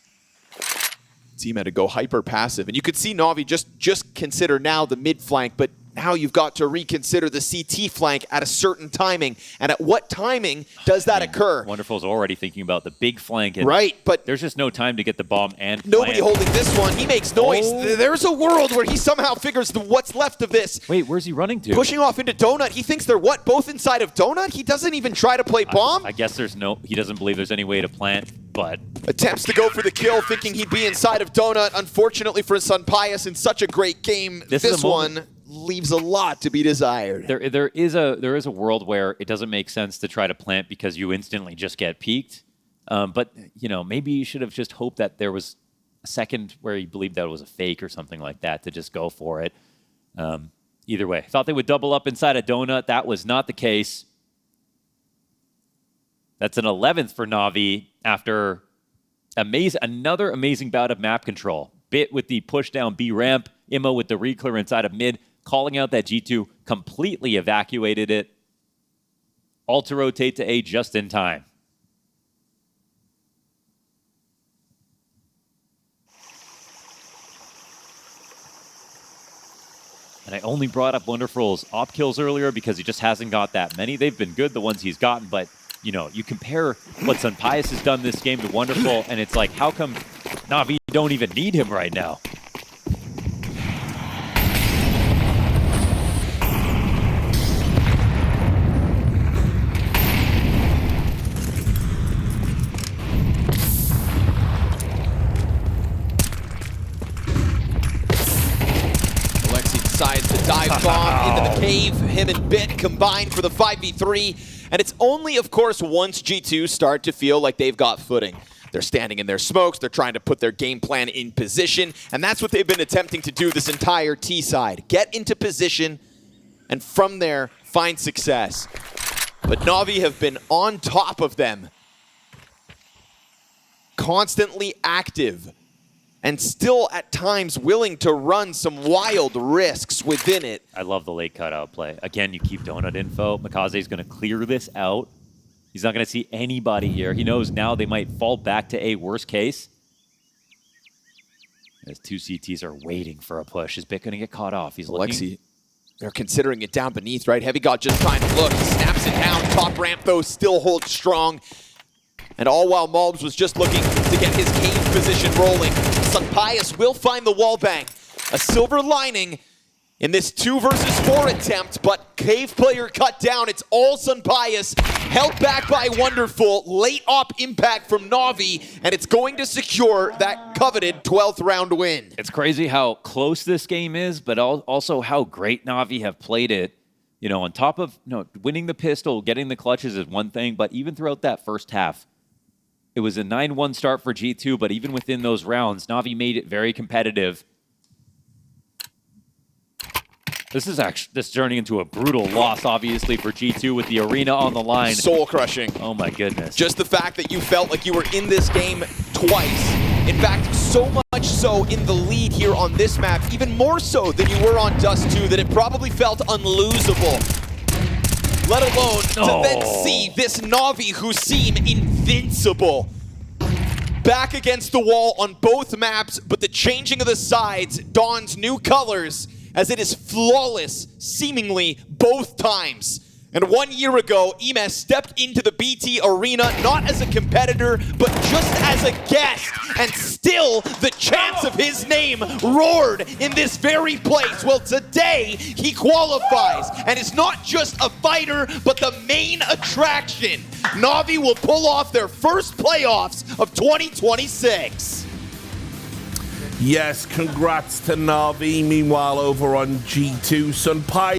Team had to go hyper passive, and you could see Navi just consider now the mid flank, but now you've got to reconsider the CT flank at a certain timing. And at what timing does that occur? Wonderful's already thinking about the big flank. And right, but there's just no time to get the bomb and nobody plant. holding this one. He makes noise. Oh. There's a world where he somehow figures what's left of this. Wait, where's he running to? Pushing off into Donut. He thinks they're what? Both inside of Donut? He doesn't even try to play bomb? I guess he doesn't believe there's any way to plant, but Attempts to go for the kill, thinking he'd be inside of Donut. Unfortunately for Sun Pius, in such a great game, this one leaves a lot to be desired. There is a world where it doesn't make sense to try to plant because you instantly just get peaked. But you know, maybe you should have just hoped that there was a second where you believed that it was a fake or something like that to just go for it. Either way, thought they would double up inside a Donut. That was not the case. That's an 11th for Navi after another amazing bout of map control. Bit with the push down B ramp, Immo with the re-clear inside of mid, calling out that G2 completely evacuated it. All to rotate to A just in time. And I only brought up Wonderful's op kills earlier because he just hasn't got that many. They've been good, the ones he's gotten, but you know, you compare what Sunpius has done this game to Wonderful, and it's like, how come Navi don't even need him right now? Decides to dive bomb into the cave. Him and Bit combined for the 5v3. And it's only, of course, once G2 start to feel like they've got footing. They're standing in their smokes. They're trying to put their game plan in position. And that's what they've been attempting to do this entire T side. Get into position, and from there, find success. But Navi have been on top of them. Constantly active. And still, at times, willing to run some wild risks within it. I love the late cutout play. Again, you keep donut info. Makazze is going to clear this out. He's not going to see anybody here. He knows now they might fall back to a worst case. As two CTs are waiting for a push. Is Bit going to get caught off? He's looking. They're considering it down beneath, right? Heavy God just trying to look. He snaps it down. Top ramp, though, still holds strong. And all while MOUZ was just looking to get his cave position rolling. Sunpius will find the wall bang. A silver lining in this 2 versus 4 attempt, but cave player cut down. It's all Sunpius, held back by Wonderful. Late op impact from Navi, and it's going to secure that coveted 12th round win. It's crazy how close this game is, but also how great Navi have played it. You know, on top of winning the pistol, getting the clutches is one thing, but even throughout that first half, it was a 9-1 start for G2, but even within those rounds, Navi made it very competitive. This is turning into a brutal loss, obviously, for G2 with the arena on the line. Soul crushing. Oh my goodness. Just the fact that you felt like you were in this game twice. In fact, so much so in the lead here on this map, even more so than you were on Dust2, that it probably felt unlosable. Let alone to then see this Navi who seem invincible. Back against the wall on both maps, but the changing of the sides dawns new colors as it is flawless, seemingly both times. And 1 year ago, Emes stepped into the BT arena not as a competitor, but just as a guest. And still, the chants of his name roared in this very place. Well, today, he qualifies and is not just a fighter, but the main attraction. Navi will pull off their first playoffs of 2026. Yes, congrats to Navi. Meanwhile, over on G2, Sunpius